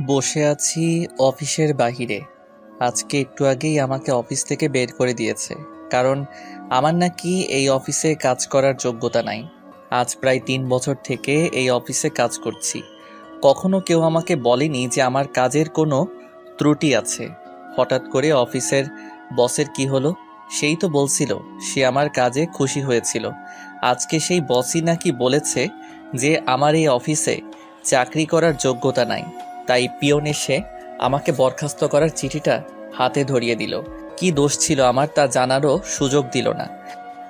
বসে আছি অফিসের বাহিরে। আজকে একটু আগেই আমাকে অফিস থেকে বের করে দিয়েছে, কারণ আমার নাকি এই অফিসে কাজ করার যোগ্যতা নাই। আজ প্রায় 3 বছর থেকে এই অফিসে কাজ করছি। কখনো কেউ আমাকে বলেনি যে আমার কাজের কোনো ত্রুটি আছে। হঠাৎ করে অফিসের বসের কি হলো, সেই তো বলছিল সে আমার কাজে খুশি হয়েছিল। আজকে সেই বসই নাকি বলেছে যে আমার এই অফিসে চাকরি করার যোগ্যতা নাই। তাই পিয়ন এসে আমাকে বরখাস্ত করার চিঠিটা হাতে ধরিয়ে দিল। কি দোষ ছিল আমার তা জানারও সুযোগ দিল না।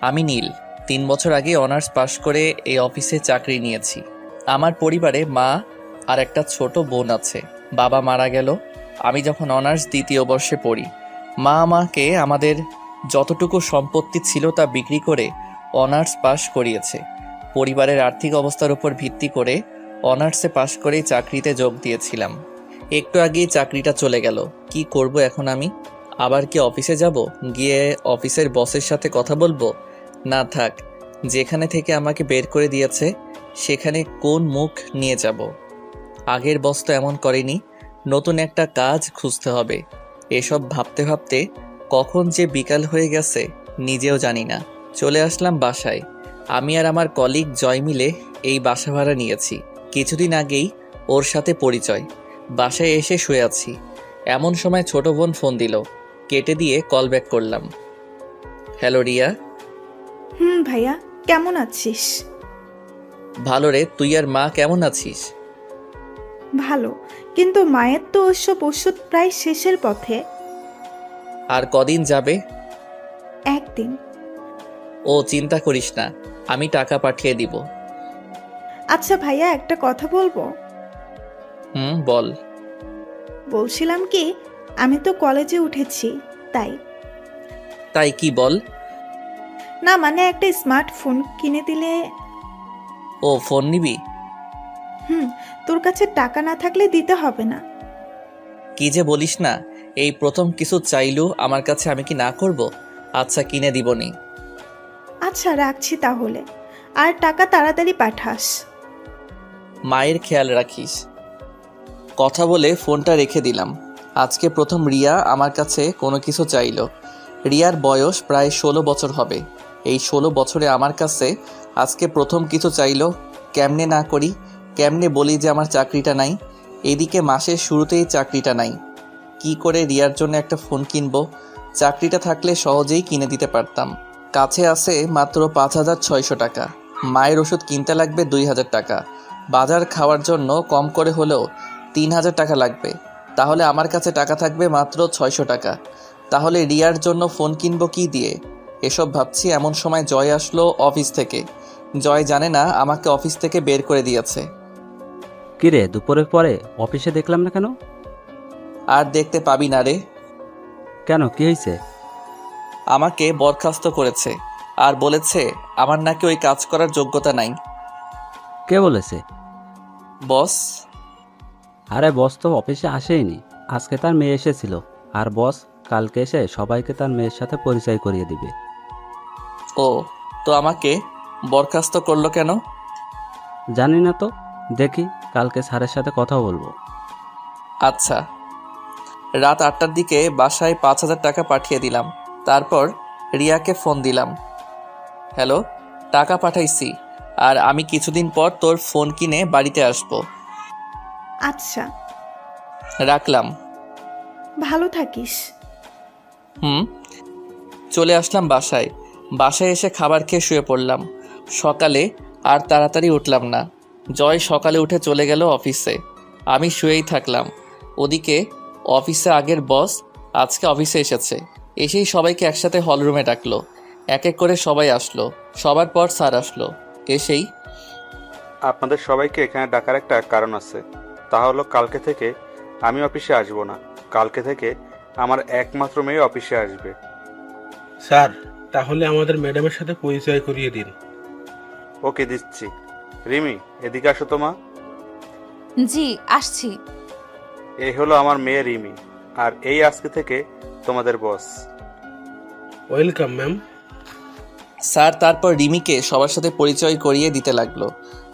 আমি নীল, 3 বছর আগে অনার্স পাশ করে এই অফিসে চাকরি নিয়েছি। আমার পরিবারে মা আর একটা ছোট বোন আছে। বাবা মারা গেল আমি যখন অনার্স 2য় বর্ষে পড়ি। মা আমাকে আমাদের যতটুকু সম্পত্তি ছিল তা বিক্রি করে অনার্স পাশ করিয়েছে। পরিবারের আর্থিক অবস্থার উপর ভিত্তি করে অনার্সে পাশ করেই চাকরিতে যোগ দিয়েছিলাম। একটু আগেই চাকরিটা চলে গেল। কি করব এখন আমি? আবার কি অফিসে যাব, গিয়ে অফিসের বসের সাথে কথা বলবো? না থাক, যেখানে থেকে আমাকে বের করে দিয়েছে সেখানে কোন মুখ নিয়ে যাব? আগের বস তো এমন করেনি। নতুন একটা কাজ খুঁজতে হবে। এসব ভাবতে ভাবতে কখন যে বিকাল হয়ে গেছে নিজেও জানি না। চলে আসলাম বাসায়। আমি আর আমার কলিগ জয় মিলে এই বাসা ভাড়া নিয়েছি। কিছুদিন আগেই ওর সাথে পরিচয়। বাসায় এসে শুয়ে আছি, এমন সময় ছোট বোন ফোন দিল। কেটে দিয়ে কল ব্যাক করলাম। হ্যালো রিয়া। ভাইয়া, কেমন আছিস? ভালো রে, তুই আর মা কেমন আছিস? ভালো, কিন্তু মায়ের তো ওসব ওষুধ প্রায় শেষের পথে। আর কদিন যাবে? একদিন। ও চিন্তা করিস না, আমি টাকা পাঠিয়ে দিব। আচ্ছা ভাইয়া, একটা কথা বলবো? বল। বলছিলাম কি, আমি তো কলেজে উঠেছি, তাই। তাই কি বল? না মানে একটা স্মার্টফোন কিনে দিলে। ও ফোন নিবি? তোর কাছে টাকা না থাকলে দিতে হবে না। কি যে বলিস না, এই প্রথম কিছু চাইলু আমার কাছে, আমি কি না করব? আচ্ছা কিনে দিবনি। আচ্ছা রাখছি তাহলে, আর টাকা তাড়াতাড়ি পাঠাস। মায়ের খেয়াল রাখিস। কথা বলে ফোনটা রেখে দিলাম। আজকে প্রথম রিয়া আমার কাছে কোনো কিছু চাইলো। রিয়ার বয়স প্রায় 16 বছর হবে। এই 16 বছরে আমার কাছে আজকে প্রথম কিছু চাইলো। কেমনে না করি, কেমনে বলি যে আমার চাকরিটা নাই? এদিকে মাসের শুরুতেই চাকরিটা নাই। কি করে রিয়ার জন্য একটা ফোন কিনবো? চাকরিটা থাকলে সহজেই কিনে দিতে পারতাম। কাছে আছে মাত্র 5,600 টাকা। মায়ের ওষুধ কিনতে লাগবে 2,000 টাকা। বাজার খাওয়ার জন্য কম করে হলেও 3,000 টাকা লাগবে। তাহলে আমার কাছে টাকা থাকবে মাত্র 600 টাকা। তাহলে রিয়ার জন্য ফোন কিনবো কি দিয়ে? এসব ভাবছি এমন সময় জয় আসলো অফিস থেকে। জয় জানে না আমাকে অফিস থেকে বের করে দিয়েছে। কিরে, দুপুরের পরে অফিসে দেখলাম না কেন? আর দেখতে পাবি না রে। কেন, কি হয়েছে? আমাকে বরখাস্ত করেছে আর বলেছে আমার নাকি ওই কাজ করার যোগ্যতা নাই। কে বলেছে? বস। আরে বস তো অফিসে আসেইনি, আজকে তার মেয়ে এসেছিল। আর বস কালকে এসে সবাইকে তার মেয়ের সাথে পরিচয় করিয়ে দিবে। ও, তো আমাকে বরখাস্ত করলো কেন? জানি না তো, দেখি কালকে স্যারের সাথে কথা বলবো। আচ্ছা। রাত 8টার দিকে বাসায় 5,000 টাকা পাঠিয়ে দিলাম। তারপর রিয়াকে ফোন দিলাম। হ্যালো, টাকা পাঠাইছি, আর আমি কিছুদিন পর তোর ফোন কিনে বাড়িতে আসবো। আচ্ছা। রাখলাম। ভালো থাকিস। চলে আসলাম বাসায়। বাসায় এসে খাবার খেয়ে শুয়ে পড়লাম। সকালে আর তাড়াতাড়ি উঠলাম না। জয় সকালে উঠে চলে গেল অফিসে। আমি শুয়েই থাকলাম। ওদিকে অফিসে আগের বস আজকে অফিসে এসেছে। এসেই সবাইকে একসাথে হলরুমে ডাকলো। এক এক করে সবাই আসলো। সবার পর স্যার আসলো। এসেই আপনাদের সবাইকে এখানে ডাকার একটা কারণ আছে। তা হলো কালকে থেকে আমি অফিসে আসব না। কালকে থেকে আমার একমাত্র মেয়ে অফিসে আসবে। স্যার, তাহলে আমাদের ম্যাডামের সাথে পরিচয় করিয়ে দিন। ওকে, দিচ্ছি। রিমি, এদিকে আসো তো মা। জি আসছি। এই হলো আমার মেয়ে রিমি, আর এই আজকে থেকে তোমাদের বস। Welcome ma'am. স্যার তারপর রিমিকে সবার সাথে পরিচয় করিয়ে দিতে লাগলো।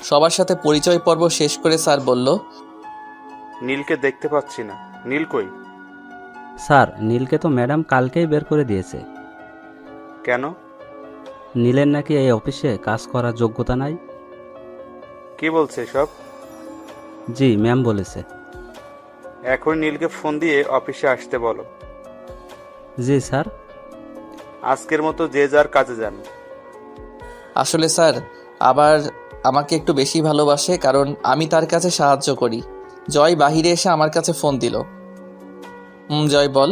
সবার সাথে পরিচয় পর্ব শেষ করে স্যার বলল, নীলকে দেখতে পাচ্ছি না। নীল কই? স্যার, নীলকে তো ম্যাডাম কালকেই বের করে দিয়েছে। কেন? নীলের নাকি এই অফিসে কাজ করার যোগ্যতা নাই। কি বলছে সব? জি, ম্যাম বলেছে। এখন নীলকে ফোন দিয়ে অফিসে আসতে বলো। জি স্যার। আজকের মতো যে যার কাজে যান। আসলে স্যার আবার আমাকে একটু বেশি ভালোবাসে, কারণ আমি তার কাছে সাহায্য করি। জয় বাহিরে এসে আমার কাছে ফোন দিল। জয় বল।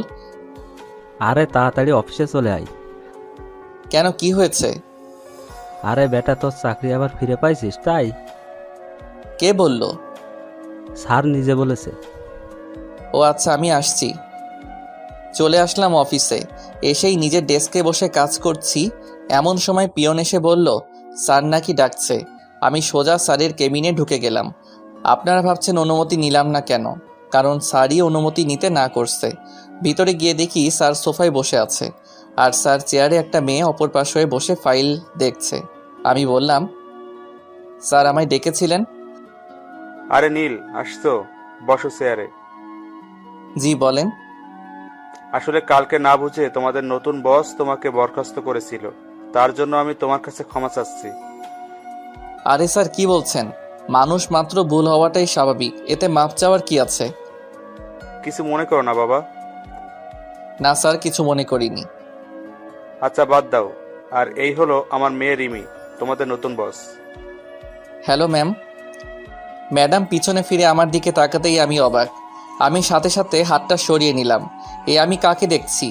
আরে তাড়াতাড়ি অফিসে চলে আয়। কেন, কি হয়েছে? আরে বেটা, তোর চাকরি আবার ফিরে পাইছিস তাই। কে বলল? স্যার নিজে বলেছে। ও আচ্ছা, আমি আসছি। চলে আসলাম অফিসে। এসেই নিজের ডেস্কে বসে কাজ করছি, এমন সময় পিয়ন এসে বলল স্যার নাকি ডাকছে। আমি সোজা স্যারের কেবিনে ঢুকে গেলাম। আপনারা ভাবছেন অনুমতি নিলাম না কেন? কারণ স্যারই অনুমতি নিতে না করছে। ভিতরে গিয়ে দেখি স্যার সোফায় বসে আছে, আর স্যার চেয়ারে একটা মেয়ে অপর পাশ হয়ে বসে ফাইল দেখছে। আমি বললাম, স্যার আমায় ডেকেছিলেন? আরে নীল, আসছো? বসো চেয়ারে। জি বলেন। আসলে কালকে না বুঝে তোমাদের নতুন বস তোমাকে বরখাস্ত করেছিল, তার জন্য আমি তোমার কাছে ক্ষমা চাচ্ছি। আরে স্যার কি বলছেন? মানুষ মাত্র ভুল হওয়াটাই স্বাভাবিক, এতে মাপ চাওয়ার কি আছে? কিছু মনে করো না বাবা। না স্যার, কিছু মনে করিনি। আচ্ছা বাদ দাও। আর এই হলো আমার মেয়ে রিমি, তোমাদের নতুন বস। Hello ma'am. ম্যাডাম পিছনে ফিরে আমার দিকে তাকাতেই আমি অবাক। আমি সাথে সাথে হাতটা সরিয়ে নিলাম। আমি কাকে দেখছি?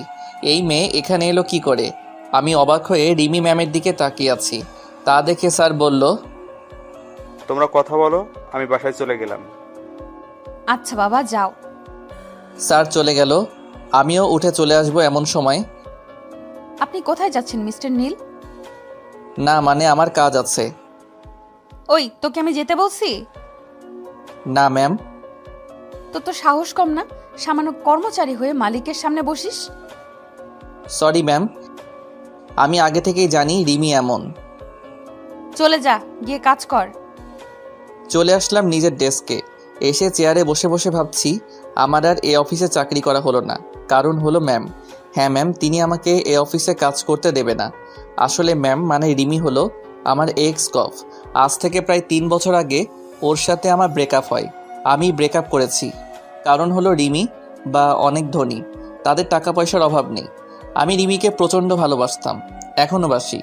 এই মেয়ে এখানে এলো কি করে? আমি অবাক হয়ে রিমি ম্যামের দিকে তাকিয়ে আছি। তা দেখে স্যার বলল, তোমরা কথা বলো, আমি বাসায় চলে গেলাম। আচ্ছা বাবা, যাও। স্যার চলে গেল। আমিও উঠে চলে আসবো এমন সময়। আপনি কোথায় যাচ্ছেন মিস্টার নীল? না মানে আমার কাজ আছে। ওই, তোকে আমি যেতে বলছি? না ম্যাম। তোর তো সাহস কম না, সামান্য কর্মচারী হয়ে মালিকের সামনে বসিস। সরি ম্যাম, আমি আগে থেকেই জানি রিমি এমন। চলে যা, গিয়ে কাজ কর। চলে আসলাম নিজের ডেস্কে। এসে চেয়ারে বসে বসে ভাবছি আমার আর এ অফিসে চাকরি করা হলো না। কারণ হলো ম্যাম। হ্যাঁ ম্যাম, তিনি আমাকে এ অফিসে কাজ করতে দেবে না। আসলে ম্যাম মানে রিমি হলো আমার এক্স কফ। আজ থেকে প্রায় 3 বছর আগে ওর সাথে আমার ব্রেকআপ হয়। আমি ব্রেকআপ করেছি কারণ হলো রিমি বা অনেক ধনী, তাদের টাকা পয়সার অভাব নেই। আমি রিমিকে প্রচণ্ড ভালোবাসতাম, এখনও বাসি।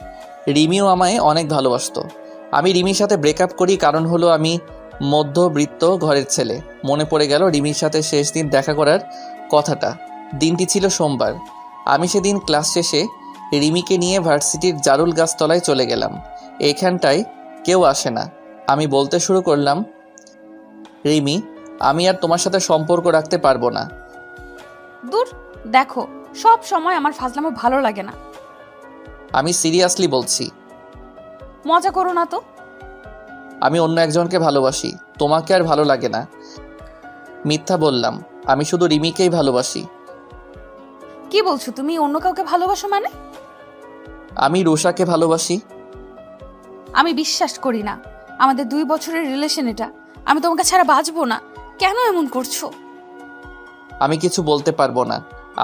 রিমিও আমায় অনেক ভালোবাসতো। আমি রিমির সাথে ব্রেকআপ করি কারণ হলো আমি মধ্যবিত্ত ঘরের ছেলে। মনে পড়ে গেল রিমির সাথে শেষ দিন দেখা করার কথাটা। দিনটি ছিল সোমবার। আমি সেদিন ক্লাস শেষে রিমিকে নিয়ে ভার্সিটির জারুল গাছতলায় চলে গেলাম। এইখানটায় কেউ আসে না। আমি বলতে শুরু করলাম, রিমি, আমি আর তোমার সাথে সম্পর্ক রাখতে পারবো না। দূর, দেখো, সব সময় আমার ফাজলামো ভালো লাগে না। আমি সিরিয়াসলি বলছি। মজা করো না তো। আমি অন্য একজনকে ভালোবাসি, তোমাকে আর ভালো লাগে না। মিথ্যা বললাম, আমি শুধু রিমিকেই ভালোবাসি। কি বলছো তুমি? অন্য কাউকে ভালোবাসো মানে? আমি রুষাকে ভালোবাসি। আমি বিশ্বাস করি না। আমাদের 2 বছরের রিলেশন এটা। আমি তোমাকে ছাড়া বাঁচবো না। কেন এমন করছো? আমি কিছু বলতে পারবো না।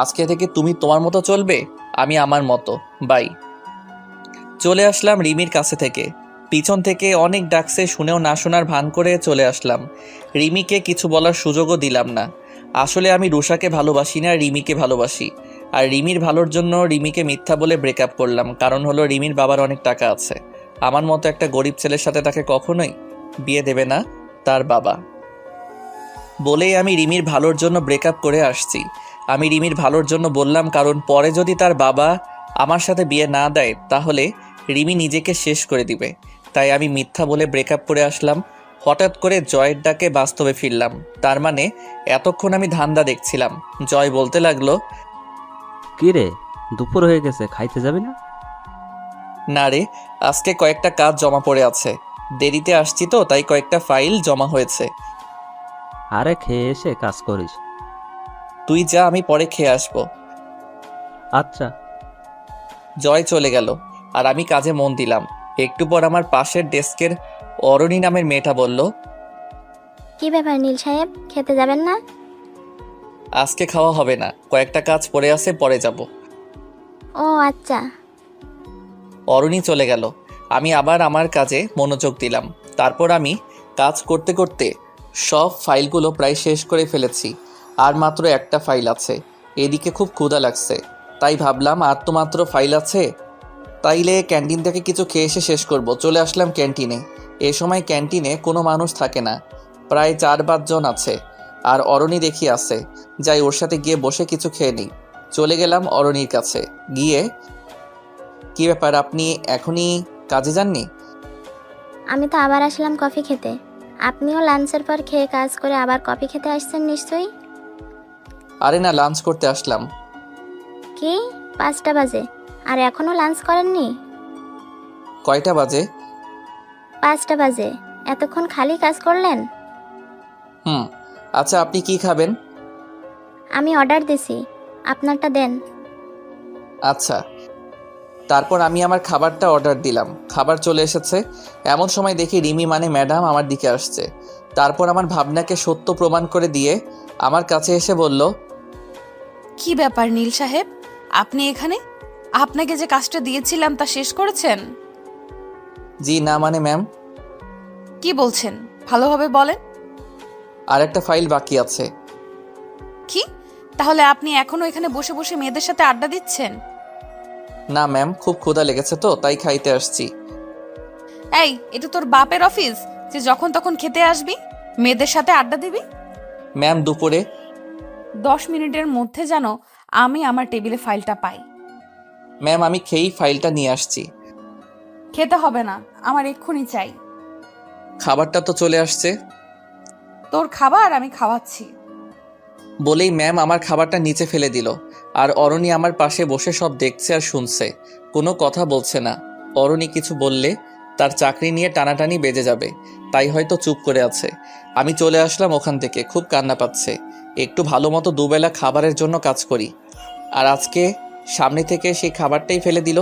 আজকে থেকে তুমি তোমার মতো চলবে, আমি আমার মতো। বাই। চলে আসলাম রিমির কাছে থেকে। পিছন থেকে অনেক ডাকছে, শুনেও না শোনার ভান করে চলে আসলাম। রিমিকে কিছু বলার সুযোগও দিলাম না। আসলে আমি রুষাকে ভালোবাসি না, রিমিকে ভালোবাসি। আর রিমির ভালোর জন্য রিমিকে মিথ্যা বলে ব্রেকআপ করলাম। কারণ হলো রিমির বাবার অনেক টাকা আছে। আমার মতো একটা গরিব ছেলের সাথে তাকে কখনোই বিয়ে দেবে না তার বাবা। বলেই আমি রিমির ভালোর জন্য ব্রেকআপ করে আসছি। আমি রিমির ভালোর জন্য বললাম, কারণ পরে যদি তার বাবা আমার সাথে বিয়ে না দেয় তাহলে রিমি নিজেকে শেষ করে দিবে। তাই আমি মিথ্যা বলে ব্রেকআপ করে আসলাম। হঠাৎ করে জয়ের ডাকে বাস্তবে ফিরলাম। তার মানে এতক্ষণ আমি ধান্দা দেখছিলাম। জয় বলতে লাগলো, কি রে, দুপুর হয়ে গেছে, খাইতে যাবি না? না রে, আজকে কয়েকটা কাজ জমা পড়ে আছে। দেরিতে আসছি তো, তাই কয়েকটা ফাইল জমা হয়েছে। আরে খেয়ে এসে কাজ করিস। তুই যা, আমি পরে খেয়ে আসবো। আচ্ছা। জয় চলে গেল আর আমি কাজে মন দিলাম। একটু পর আমার পাশের ডেস্কের অরণি নামের মেয়েটা বলল, কি ব্যাপার নীল সাহেব, খেতে যাবেন না? আজকে খাওয়া হবে না, কয়েকটা কাজ পড়ে আছে, পরে যাব। ও আচ্ছা। অরুণী চলে গেল। আমি আবার আমার কাজে মনোযোগ দিলাম। তারপর আমি কাজ করতে করতে সব ফাইলগুলো প্রায় শেষ করে ফেলেছি। আর মাত্র একটা ফাইল আছে। এদিকে খুব ক্ষুধা লাগছে, তাই ভাবলাম আর তো মাত্র ফাইল আছে, তাইলে ক্যান্টিন থেকে কিছু খেয়ে এসে শেষ করব। চলে আসলাম ক্যান্টিনে। এ সময় ক্যান্টিনে কোনো মানুষ থাকে না, প্রায় 4-5 জন আছে। আর অরণি দেখি আছে, যাই ওর সাথে গিয়ে বসে কিছু খেয়ে নিই। চলে গেলাম অরণির কাছে। গিয়ে, কি ব্যাপার, আপনি এখনই কাজে যাননি? আমি তো আবার আসলাম কফি খেতে। আপনিও লাঞ্চের পর খেয়ে কাজ করে আবার কফি খেতে আসছেন নিশ্চয়ই? আরে না, লাঞ্চ করতে আসলাম। কি 5টা বাজে আর এখনো লাঞ্চ করেননি? কয়টা বাজে? 5টা বাজে, এতক্ষণ খালি কাজ করলেন? আচ্ছা, আপনি কি খাবেন? আমি অর্ডার দিছি, আপনারটা দেন। আচ্ছা। তারপর আমি আমার খাবারটা অর্ডার দিলাম। খাবার চলে এসেছে। এমন সময় দেখি রিমি মানে ম্যাডাম আমার দিকে আসছে। তারপর আমার ভাবনাকে সত্য প্রমাণ করে দিয়ে আমার কাছে এসে বলল, কি ব্যাপার নীল সাহেব, আপনি এখানে? আপনাকে যে কাজটা দিয়েছিলাম তা শেষ করেছেন? জি না মানে ম্যাম, কি বলছেন, ভালোভাবে বলেন। আর একটা ফাইল বাকি আছে। কি, তাহলে আপনি এখনো এখানে বসে বসে মেয়েদের সাথে আড্ডা দিচ্ছেন? না ম্যাম, খুব ক্ষুধা লেগেছে তো তাই খাইতে আসছি। এই, এটা তোর বাপের অফিস যে যখন তখন খেতে আসবি, মেয়েদের সাথে আড্ডা দিবি? ম্যাম দুপুরে। 10 মিনিটের মধ্যে যেন আমি আমার টেবিলে ফাইলটা পাই। ম্যাম আমি খেয়েই ফাইলটা নিয়ে আসছি। খেতে হবে না, আমার এক্ষুনি চাই। খাবারটা তো চলে আসছে। তোর খাবার আমি খাওয়াচ্ছি। বলেই ম্যাম আমার খাবারটা নিচে ফেলে দিল। আর অরণি আমার পাশে বসে সব দেখছে আর শুনছে, কোনো কথা বলছে না। অরণি কিছু বললে তার চাকরি নিয়ে টানাটানি বেজে যাবে, তাই হয়তো চুপ করে আছে। আমি চলে আসলাম ওখান থেকে, খুব কান্না পাচ্ছে। একটু ভালো মতো দুবেলা খাবারের জন্য কাজ করি, আর আজকে সামনে থেকে সেই খাবারটাই ফেলে দিল।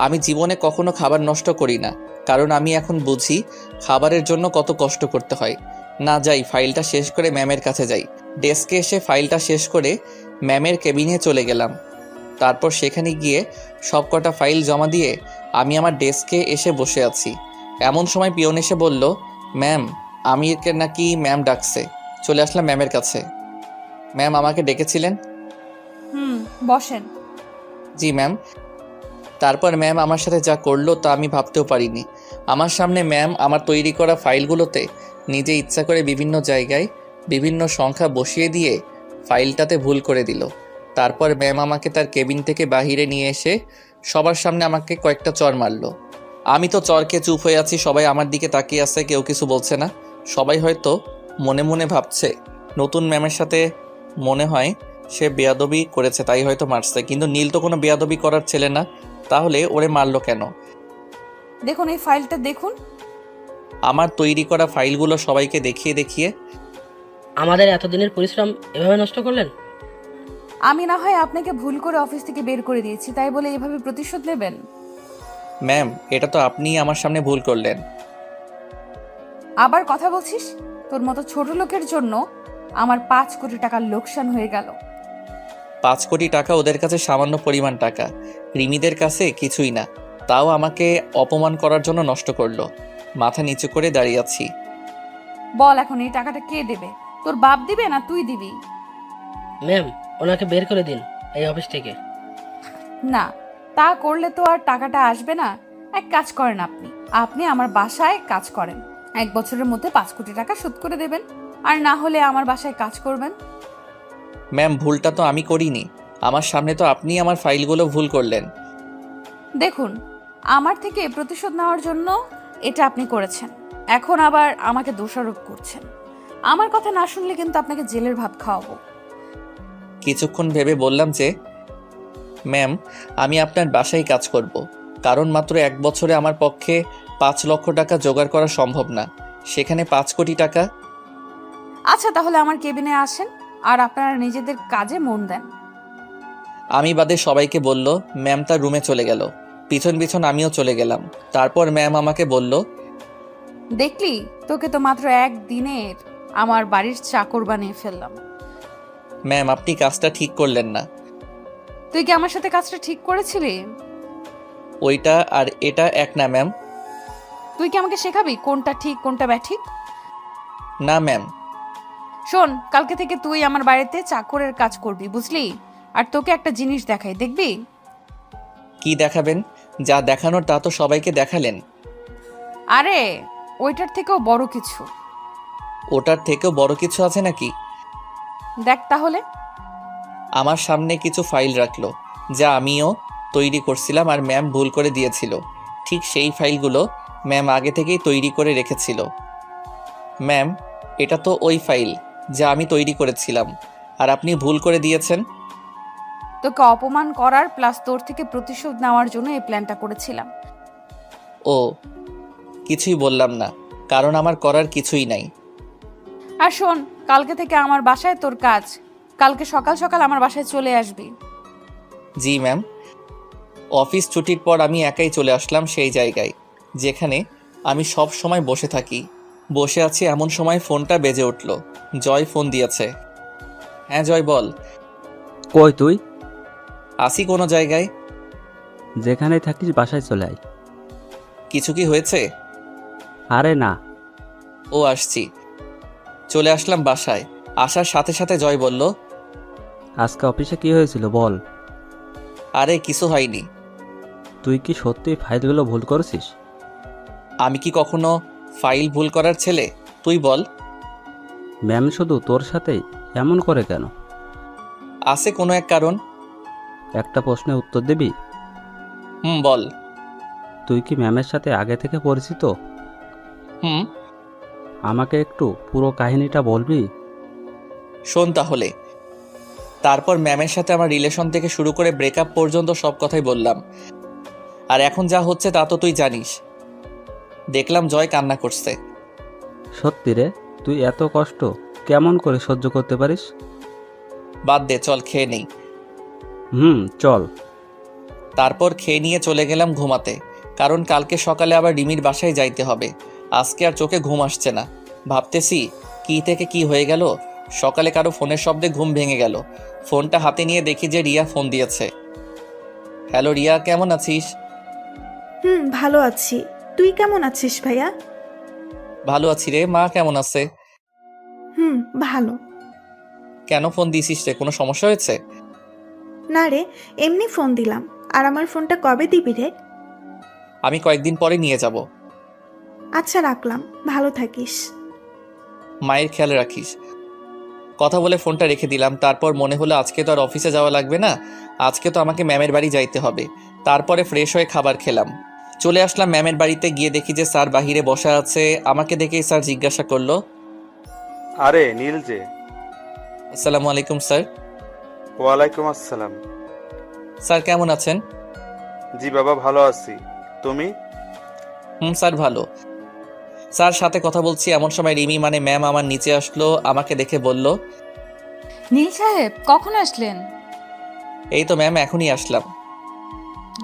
আমি জীবনে কখনো খাবার নষ্ট করি না, কারণ আমি এখন বুঝি খাবারের জন্য কত কষ্ট করতে হয়। না, যাই ফাইলটা শেষ করে ম্যামের কাছে যাই। ডেস্কে এসে ফাইলটা শেষ করে ম্যামের কেবিনে চলে গেলাম। তারপর সেখানে গিয়ে সব কটা ফাইল জমা দিয়ে আমি আমার ডেস্কে এসে বসে আছি। এমন সময় পিয়ন এসে বলল, ম্যাম আমিরকে নাকি ম্যাম ডাকছে। চলে আসলাম ম্যামের কাছে। ম্যাম আমাকে ডেকেছিলেন? বসেন। জি ম্যাম। তারপর ম্যাম আমার সাথে যা করলো তা আমি ভাবতেও পারিনি। আমার সামনে ম্যাম আমার তৈরি করা ফাইলগুলোতে নিজে ইচ্ছা করে বিভিন্ন জায়গায় বিভিন্ন সংখ্যা বসিয়ে দিয়ে ফাইলটাতে ভুল করে দিল। তারপর ম্যাম আমাকে তার কেবিন থেকে বাহিরে নিয়ে এসে সবার সামনে আমাকে কয়েকটা চর মারল। আমি তো চরকে চুপ হয়ে আছি, সবাই আমার দিকে তাকিয়ে আছে, কেউ কিছু বলছে না। সবাই হয়তো মনে মনে ভাবছে নতুন ম্যামের সাথে মনে হয় সে বেয়াদবি করেছে তাই হয়তো মারছে, কিন্তু নীল তো কোনো বেয়াদবি করার ছেলে না, তাহলে ওরে মারলো কেন? দেখুন এই ফাইলটা দেখুন। আমার তৈরি করা ফাইলগুলো সবাইকে দেখিয়ে দেখিয়ে, আমাদের এতদিনের পরিশ্রম এভাবে নষ্ট করলেন? আমি না হয় আপনাকে ভুল করে অফিস থেকে বের করে দিয়েছি, তাই বলে এভাবে প্রতিশোধ নেবেন? ম্যাম এটা তো আপনিই আমার সামনে ভুল করলেন। আবার কথা বলছিস? তোর মতো ছোট লোকের জন্য আমার 5 কোটি টাকার লোকসান হয়ে গেল। 5 কোটি টাকা ওদের কাছে সামান্য পরিমাণ টাকা, রিমিদের কাছে কিছুই না। তাও আমাকে অপমান করার জন্য নষ্ট করলো। মাথা নিচু করে দাঁড়িয়ে আছি। বল এখন এই টাকাটা কে দেবে? তোর বাপ দিবে না তুই দিবি? ম্যাম, ওনাকে বের করে দিন এই অফিস থেকে। না, তা করলে তো আর টাকাটা আসবে না। এক কাজ করেন, আপনি আমার বাসায় কাজ করেন। 1 বছরের মধ্যে 5 কোটি টাকা শোধ করে দেবেন, আর না হলে আমার বাসায় কাজ করবেন। ম্যাম ভুলটা তো আমি করিনি, আমার সামনে তো আপনিই আমার ফাইলগুলো ভুল করলেন। দেখুন, আমার থেকে প্রতিশোধ নেওয়ার জন্য এটা আপনি করেছেন, এখন আবার আমাকে দোষারোপ করছেন। আমার কথা না শুনলে কিন্তু আপনাকে জেলের ভাত খাওয়াবো। কিছুক্ষণ ভেবে বললাম যে, ম্যাম আমি আপনার বাসায় কাজ করব, কারণ মাত্র 1 বছরে আমার পক্ষে 5 লক্ষ টাকা জোগাড় করা সম্ভব না, সেখানে 5 কোটি টাকা। আচ্ছা, তাহলে আমার কেবিনে আসেন আর আপনারা নিজেদের কাজে মন দেন। আমি বাদে সবাইকে বলল। ম্যাম তার রুমে চলে গেল, পিছন পিছন আমিও চলে গেলাম। তারপর ম্যাম আমাকে বলল, দেখলি, তোকে তো মাত্র 1 দিনের আমার বাড়ির চাকর বানিয়ে ফেললাম। ম্যাম, আপনি কাজটা ঠিক করলেন না। তুই কি আমার সাথে কাজটা ঠিক করেছিলি? ওইটা আর এটা এক না ম্যাম। তুই কি আমাকে শেখাবি কোনটা ঠিক কোনটা ব্যাঠিক? না ম্যাম। শোন, কালকে থেকে তুই আমার বাড়িতে চাকরের কাজ করবি, বুঝলি? আর তোকে একটা জিনিস দেখাই, দেখবি? কি দেখাবেন? যা দেখানোর তা তো সবাইকে দেখালেন। আরে ওইটার থেকেও বড় কিছু। ওটার থেকেও বড় কিছু আছে নাকি? দেখ তাহলে। আমার সামনে কিছু ফাইল রাখলো, যা আমিও তৈরি করছিলাম আর ম্যাম ভুল করে দিয়েছিল। ঠিক সেই ফাইলগুলো ম্যাম আগে থেকেই তৈরি করে রেখেছিল। ম্যাম, এটা তো ওই ফাইল যা আমি তৈরি করেছিলাম, আর আপনি ভুল করে দিয়েছেন। তোকে অপমান করার প্লাস তোর থেকে প্রতিশোধ নেওয়ার জন্য এই প্ল্যানটা করেছিলাম। ও, কিছুই বললাম না, কারণ আমার করার কিছুই নাই। আর শোন, কালকে থেকে আমার বাসায় তোর কাজ। কালকে সকাল সকাল আমার বাসায় চলে আসবি। জি ম্যাম। অফিস ছুটির পর আমি একাই চলে আসলাম সেই জায়গায় যেখানে আমি সব সময় বসে থাকি। বসে আছি এমন সময় ফোনটা বেজে উঠল। জয় ফোন দিয়েছে। হ্যাঁ জয়, বল। কই তুই? আসি কোনো জায়গায়। যেখানেই থাকিস বাসায় চলে আয়। কিছু কি হয়েছে? আরে না। ও, আসছি। চলে আসলাম বাসায়। আসার সাথে সাথে জয় বলল, আজকে অফিসে কি হয়েছিল বল। আরে কিছু হয়নি। তুই কি সত্যি ফাইলগুলো ভুল করেছিস? আমি কি কখনো ফাইল ভুল করার ছেলে? তুই বল। ম্যাম শুধু তোর সাথেই এমন করে কেন? আছে কোনো এক কারণ। একটা প্রশ্নের উত্তর দিবি? বল। তুই কি ম্যামের সাথে আগে থেকে পরিচিত? হুম। আমাকে একটু পুরো কাহিনীটা বলবি? শোন তাহলে। তারপর ম্যামের সাথে আমার রিলেশন থেকে শুরু করে ব্রেকআপ পর্যন্ত সব কথাই বললাম। আর এখন যা হচ্ছে তা তো তুই জানিস। দেখলাম জয় কান্না করছে। সত্যি রে, তুই এত কষ্ট কেমন করে সহ্য করতে পারিস? বাদ দে, চল খেয়ে নেই। চল। তারপর খেয়ে নিয়ে চলে গেলাম ঘুমাতে, কারণ কালকে সকালে আবার রিমির বাসায় যাইতে হবে। আজকে আর চোখে ঘুম আসছে না। ভাবতেছি কি থেকে কি হয়ে গেল। সকালে কারো ফোনের শব্দে ঘুম ভেঙে গেল। ফোনটা হাতে নিয়ে দেখি যে রিয়া ফোন দিয়েছে। হ্যালো রিয়া, কেমন আছিস? ভালো আছি। তুই কেমন আছিস ভাইয়া? ভালো আছি রে। মা কেমন আছে? ভালো। কেন ফোন দিছিস রে? কোনো সমস্যা হয়েছে? না রে, এমনি ফোন দিলাম। আর আমার ফোনটা কবে দিবি রে? আমি কয়েকদিন পরে নিয়ে যাব। আচ্ছা, রাখলাম। ভালো থাকিস। মায়ের খেয়াল রাখিস। কথা বলে ফোনটা রেখে দিলাম। তারপর মনে হলো আজকে তো আর অফিসে যাওয়া লাগবে না, আজকে তো আমাকে ম্যামের বাড়ি যাইতে হবে। তারপরে ফ্রেশ হয়ে খাবার খেলাম। চলে আসলাম ম্যামের বাড়িতে। গিয়ে দেখি যে স্যার বাহিরে বসা আছে। আমাকে দেখেই স্যার জিজ্ঞাসা করলো, আরে নীল যে। আসসালামু আলাইকুম স্যার। ওয়ালাইকুম আসসালাম। স্যার কেমন আছেন? জি বাবা, ভালো আছি। তুমি? স্যার ভালো। স্যার সাথে কথা বলছি এমন সময় রিমি মানে ম্যাম আমার নিচে আসলো। আমাকে দেখে বলল, নীল সাহেব কখন আসলেন? এই তো ম্যাম, এখনই আসলাম।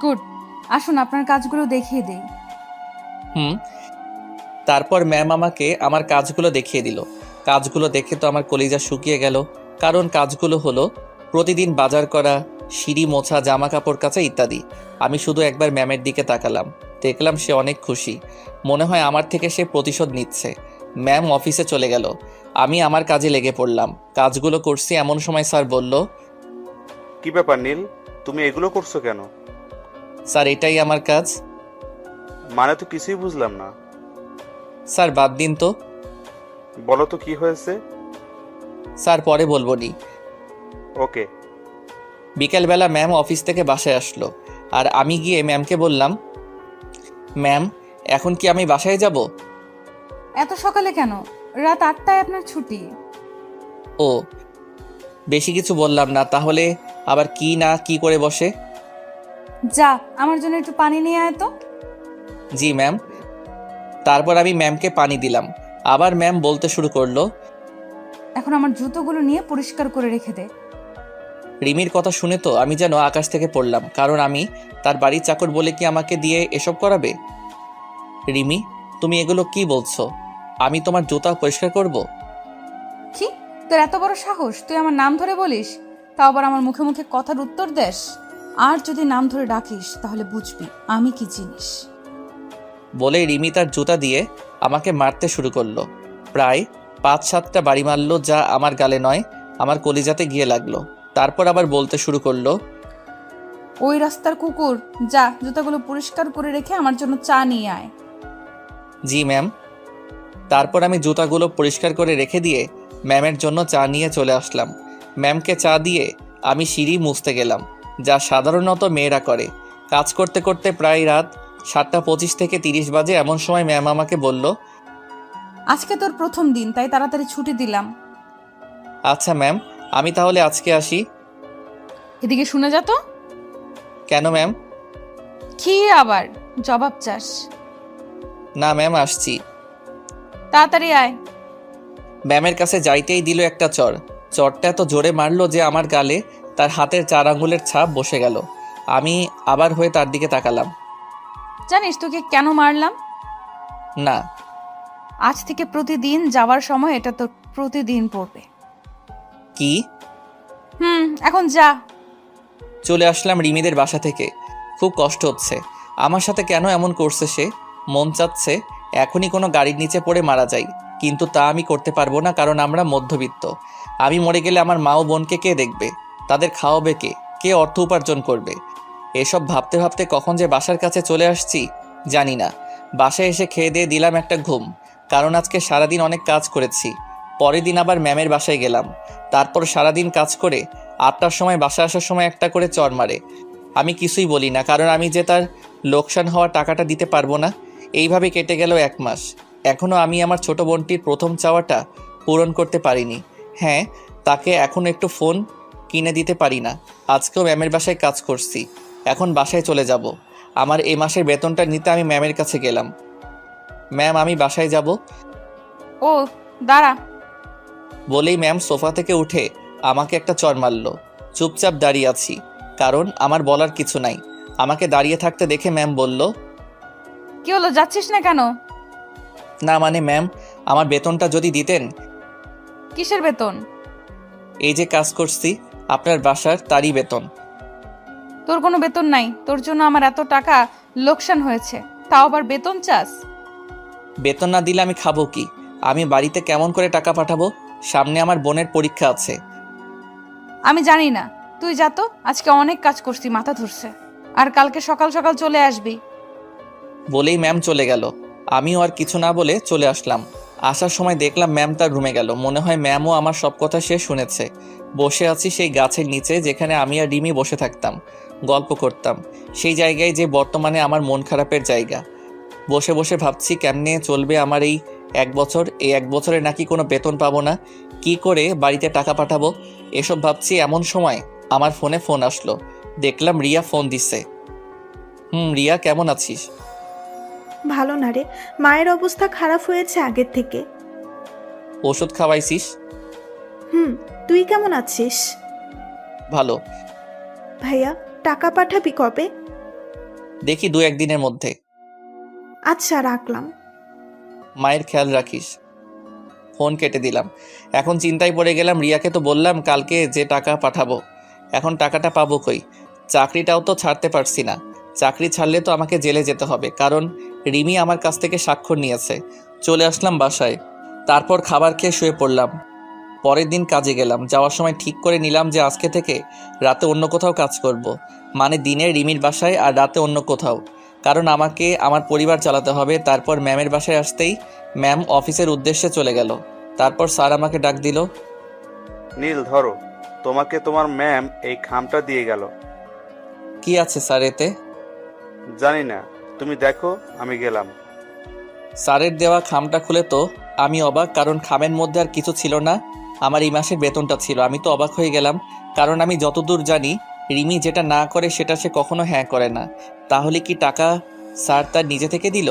গুড, আসুন আপনার কাজগুলো দেখিয়ে দেই। তারপর ম্যাম আমাকে আমার কাজগুলো দেখিয়ে দিল। কাজগুলো দেখে তো আমার কলিজা শুকিয়ে গেল। কারণ কাজগুলো হলো প্রতিদিন বাজার করা, সিঁড়ি মোছা, জামা কাপড় কাচা ইত্যাদি। আমি শুধু একবার ম্যামের দিকে তাকালাম। দেখলাম সে অনেক খুশি। মনে হয় আমার থেকে সে প্রতিশোধ নিচ্ছে। ম্যাম অফিসে চলে গেল। আমি আমার কাজে লেগে পড়লাম। কাজগুলো করছি এমন সময় স্যার বলল, কি ব্যাপার নীল, তুমি এগুলো করছো কেন? স্যার এটাই আমার কাজ। মানে তো কিছুই বুঝলাম না। স্যার বাদ দিন তো। বলো তো কি হয়েছে। স্যার পরে বলবো নি। ওকে। বিকেলবেলা ম্যাম অফিস থেকে বাসায় আসলো। আর আমি গিয়ে ম্যামকে বললাম, ম্যাম এখন কি আমি বাসায় যাব? এত সকালে কেন? রাত 8টায় আপনার ছুটি। ও, বেশি কিছু বললাম না। তাহলে আবার কি না কি করে বসে। যা, আমার জন্য একটু পানি নিয়ে আয় তো। জি ম্যাম। তারপর আমি ম্যামকে পানি দিলাম। আবার ম্যাম বলতে শুরু করলো, এখন আমার জুতোগুলো নিয়ে পরিষ্কার করে রেখে দে। রিমির কথা শুনে তো আমি যেন আকাশ থেকে পড়লাম। কারণ আমি তার বাড়ির চাকর বলে কি আমাকে দিয়ে এসব করাবে? রিমি, তুমি এগুলো কি বলছো? আমি তোমার জুতা পরিষ্কার করব? লক্ষ্মী, তোর এত বড় সাহস, তুই আমার নাম ধরে বলিস, তাও আবার আমার মুখে মুখে কথার উত্তর দেস। আর যদি নাম ধরে ডাকিস তাহলে বুঝবি আমি কি জিনিস। বলে রিমি তার জুতা দিয়ে আমাকে মারতে শুরু করলো। প্রায় 5-7টা বাড়ি মারলো, যা আমার গালে নয় আমার কলিজাতে গিয়ে লাগলো। তারপর আবার বলতে শুরু করলো, ওই রাস্তার কুকুর, যা জুতাগুলো পরিষ্কার করে রেখে আমার জন্য চা নিয়ে আয়। জি ম্যাম। তারপর আমি জুতাগুলো পরিষ্কার করে রেখে দিয়ে ম্যামের জন্য চা নিয়ে চলে আসলাম। ম্যামকে চা দিয়ে আমি সিঁড়ি মুছতে গেলাম, যা সাধারণত মেয়েরা করে। কাজ করতে করতে প্রায় রাত 7:25 থেকে 30 বাজে। এমন সময় ম্যাম আমাকে বলল, আজকে তোর প্রথম দিন, তাই তাড়াতাড়ি ছুটি দিলাম। আচ্ছা ম্যাম, আমি তাহলে আজকে আসি। এদিকে শুনে যা তো। কেন ম্যাম? কি আবার জবাব চাস? না ম্যাম, আসছি। তাড়াতাড়ি আয়। ম্যামের কাছে যাইতেই দিল একটা চর। চরটা এত জোরে মারলো যে আমার গালে তার হাতের 4 আঙ্গুলের ছাপ বসে গেল। আমি আবার হয়ে তার দিকে তাকালাম। জানিস তোকে কেন মারলাম? না। আজ থেকে প্রতিদিন যাওয়ার সময় এটা তোর প্রতিদিন পড়বে। কি? এখন যা। চলে আসলাম রিমিদের বাসা থেকে। খুব কষ্ট হচ্ছে। আমার সাথে কেন এমন করছে সে? মন চাচ্ছে এখনই কোনো গাড়ির নিচে পড়ে মারা যাই, কিন্তু তা আমি করতে পারবো না, কারণ আমরা মধ্যবিত্ত। আমি মরে গেলে আমার মা ও বোনকে কে দেখবে? তাদের খাওয়াবে কে? কে অর্থ উপার্জন করবে? এসব ভাবতে ভাবতে কখন যে বাসার কাছে চলে আসছি জানি না। বাসায় এসে খেয়ে দিয়ে দিলাম একটা ঘুম, কারণ আজকে সারাদিন অনেক কাজ করেছি। পরের দিন আবার ম্যামের বাসায় গেলাম। তারপর সারাদিন কাজ করে 8টার সময় বাসা আসার সময় একটা করে চর মারে। আমি কিছুই বলি না, কারণ আমি যে তার লোকসান হওয়া টাকাটা দিতে পারবো না। এইভাবে কেটে গেল 1 মাস। এখনও আমি আমার ছোট বোনটির প্রথম চাওয়াটা পূরণ করতে পারিনি। হ্যাঁ, তাকে এখন একটু ফোন কিনে দিতে পারি না। আজকেও ম্যামের বাসায় কাজ করছি, এখন বাসায় চলে যাব। আমার এই মাসের বেতনটা নিতে আমি ম্যামের কাছে গেলাম। ম্যাম, আমি বাসায় যাব। ও দাঁড়া। বলেই ম্যাম সোফা থেকে উঠে আমাকে একটা চর মারল। চুপচাপ দাঁড়িয়ে আছি, কারণ আমার বলার কিছু নাই। আমাকে দাঁড়িয়ে থাকতে দেখে ম্যাম বলল, কি হলো, যাচ্ছিস না কেন? না মানে ম্যাম, আমার বেতনটা যদি দিতেন। কিসের বেতন? এই যে কাজ করছি আপনার বাসার, তারই বেতন। তোর কোনো বেতন নাই, তোর জন্য আমার এত টাকা লোকসান হয়েছে, তাও আবার বেতন চাস? বেতন না দিলে আমি খাবো কি? আমি বাড়িতে কেমন করে টাকা পাঠাবো? সামনে আমার বোনের পরীক্ষা আছে। আমি জানি না, তুই যা তো। আজকে অনেক কাজ করছি, মাথা ধরছে। আর কালকে সকাল সকাল চলে আসবি। বলেই ম্যাম চলে গেল। আমিও আর কিছু না বলে চলে আসলাম। আসার সময় দেখলাম ম্যাম তার রুমে গেল। মনে হয় ম্যামও আমার সব কথা সে শুনেছে। বসে আছি সেই গাছের নিচে, যেখানে আমি আর রিমি বসে থাকতাম, গল্প করতাম। সেই জায়গায় যে বর্তমানে আমার মন খারাপের জায়গা। বসে বসে ভাবছি কেমনে চলবে আমার এই 1 বছর। এই 1 বছরে নাকি কোনো বেতন পাবো না, কি করে বাড়িতে টাকা পাঠাবো? এসব ভাবছি এমন সময় আমার ফোনে ফোন আসলো। দেখলাম রিয়া ফোন দিছে। রিয়া, কেমন আছিস? ভালো না রে, মায়ের অবস্থা খারাপ হয়েছে আগের থেকে। ওষুধ খাওয়াইছিস? তুই কেমন আছিস? ভালো। ভাইয়া, টাকা পাঠাবি কবে? দেখি 2-1 দিনের মধ্যে। আচ্ছা, রাখলাম। মায়ের খেয়াল রাখিস। ফোন কেটে দিলাম। এখন চিন্তায় পড়ে গেলাম, রিয়াকে তো বললাম কালকে যে টাকা পাঠাবো, এখন টাকাটা পাবো কই? চাকরিটাও তো ছাড়তে পারছি না। চাকরি ছাড়লে তো আমাকে জেলে যেতে হবে, কারণ রিমি আমার কাছ থেকে স্বাক্ষর নিয়েছে। চলে আসলাম বাসায়। তারপর খাবার খেয়ে শুয়ে পড়লাম। পরের দিন কাজে গেলাম। যাওয়ার সময় ঠিক করে নিলাম যে আজকে থেকে রাতে অন্য কোথাও কাজ করব। মানে দিনে রিমির বাসায় আর রাতে অন্য কোথাও, কারণ আমাকে আমার পরিবার চালাতে হবে। তারপর ম্যামের বাসায় আসতেই ম্যাম অফিসের উদ্দেশ্যে চলে গেল। তারপর স্যার আমাকে ডাক দিল। নীল, ধরো, তোমাকে তোমার ম্যাম এই খামটা দিয়ে গেল। কি আছে স্যার এতে? জানি না, তুমি দেখো, আমি গেলাম। স্যারের দেওয়া খামটা খুলে তো আমি অবাক, কারণ খামের মধ্যে আর কিছু ছিল না, আমার এই মাসের বেতনটা ছিল। আমি তো অবাক হয়ে গেলাম, কারণ আমি যতদূর জানি রিমি যেটা না করে সেটা সে কখনো হ্যাঁ করে না। তাহলে কি টাকা স্যার তার নিজে থেকে দিল?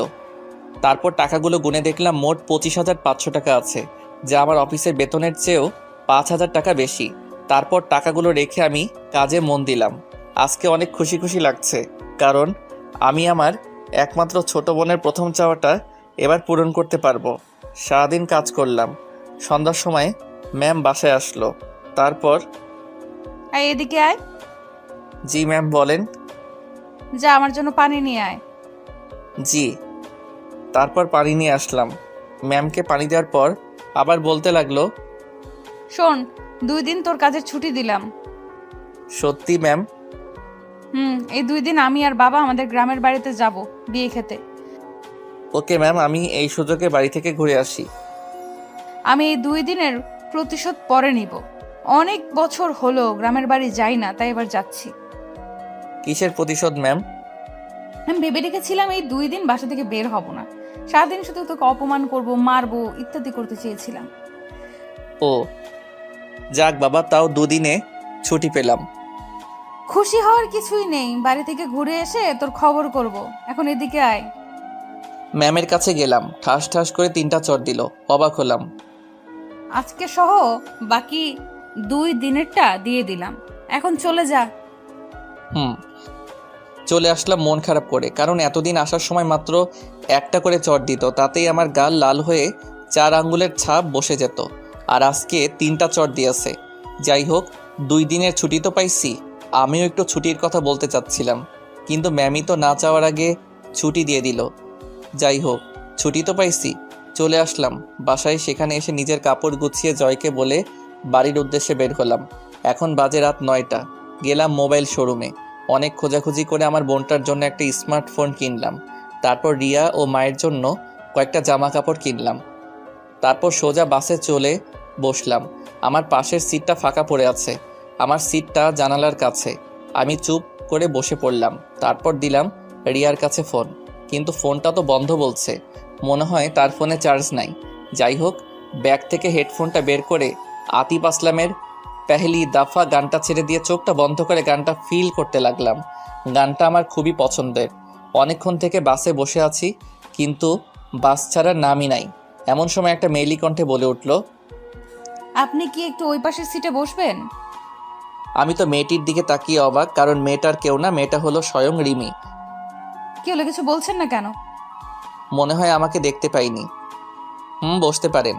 তারপর টাকাগুলো গুনে দেখলাম মোট 25,500 টাকা আছে, যা আমার অফিসের বেতনের চেয়েও 5,000 টাকা বেশি। তারপর টাকাগুলো রেখে আমি কাজে মন দিলাম। আজকে অনেক খুশি খুশি লাগছে, কারণ আমি আমার একমাত্র ছোট বোনের প্রথম চাওয়াটা এবার পূরণ করতে পারবো। সারাদিন কাজ করলাম। সন্ধ্যার সময় ম্যাম বাসায় আসলো। তারপর এই এদিকে আয়, জি ম্যাম বলেন। যা আমার জন্য পানি নিয়ে আয়। জি। তারপর পানি নিয়ে আসলাম। ম্যামকে পানি দেওয়ার পর আবার বলতে লাগলো, শোন, 2 দিন তোর কাজের ছুটি দিলাম। সত্যি ম্যাম? এই 2 দিন আমি আর বাবা আমাদের গ্রামের বাড়িতে যাব বিয়ে খেতে। ওকে ম্যাম, আমি এই সুযোগে বাড়ি থেকে ঘুরে আসি। আমি এই 2 দিনের প্রতিশোধ পরে নিব। অনেক বছর হলো গ্রামের বাড়ি যাই না, তাই এবার যাচ্ছি। কিসের প্রতিশোধ ম্যাম? আমি ভেবে রেখেছিলাম এই 2 দিন বাসা থেকে বের হব না, সারাদিন শুধু তোকে অপমান করব, মারবো, ইত্যাদি করতে চেয়েছিলাম। ও যাক বাবা, তাও দুদিনে ছুটি পেলাম। খুশি হওয়ার কিছুই নেই, বাড়ি থেকে ঘুরে এসে তোর খবর করব। এখন এদিকে আয়। ম্যামের কাছে গেলাম, ঠাস ঠাস করে 3টা চড় দিল। অবাক হলাম। আজকে সহ বাকি 2 দিনেরটা দিয়ে দিলাম, এখন চলে যা। চলে আসলাম মন খারাপ করে, কারণ এতদিন আসার সময় মাত্র একটা করে চড় দিত, তাতেই আমার গাল লাল হয়ে 4 আঙ্গুলের ছাপ বসে যেত। আর আজকে 3টা চড় দিয়েছে। যাই হোক, 2 দিনের ছুটি তো পাইছি। আমিও একটু ছুটির কথা বলতে চাচ্ছিলাম, কিন্তু ম্যামই তো না চাওয়ার আগে ছুটি দিয়ে দিল। যাই হোক, ছুটি তো পাইছি। চলে আসলাম বাসায়। সেখানে এসে নিজের কাপড় গুছিয়ে জয়কে বলে বাড়ির উদ্দেশ্যে বের হলাম। এখন বাজে রাত 9টা। গেলাম মোবাইল শোরুমে। অনেক খোঁজাখুঁজি করে আমার বোনটার জন্য একটা স্মার্টফোন কিনলাম। তারপর রিয়া ও মায়ের জন্য কয়েকটা জামা কাপড় কিনলাম। তারপর সোজা বাসে চলে বসলাম। আমার পাশের সিটটা ফাঁকা পড়ে আছে। আমার সিটটা জানালার কাছে। আমি চুপ করে বসে পড়লাম। তারপর দিলাম রিয়ার কাছে ফোন, কিন্তু ফোনটা তো বন্ধ বলছে। মনে হয় তার ফোনে চার্জ নাই। যাই হোক, ব্যাগ থেকে হেডফোনটা বের করে আতিফ আসলামের পেহলি দাফা গানটা ছেড়ে দিয়ে চোখটা বন্ধ করে গানটা ফিল করতে লাগলাম। গানটা আমার খুবই পছন্দের। অনেকক্ষণ থেকে বাসে বসে আছি, কিন্তু বাস ছাড়ার নামই নাই। এমন সময় একটা মেয়েলি কণ্ঠে বলে উঠল, আপনি কি একটু ওই পাশের সিটে বসবেন? আমি তো মেয়েটির দিকে তাকিয়ে অবাক, কারণ মেয়েটার কেউ না, মেয়েটা হলো স্বয়ং রিমি। কি হলো, কিছু বলছেন না কেন? মনে হয় আমাকে দেখতে পাইনি। বসতে পারেন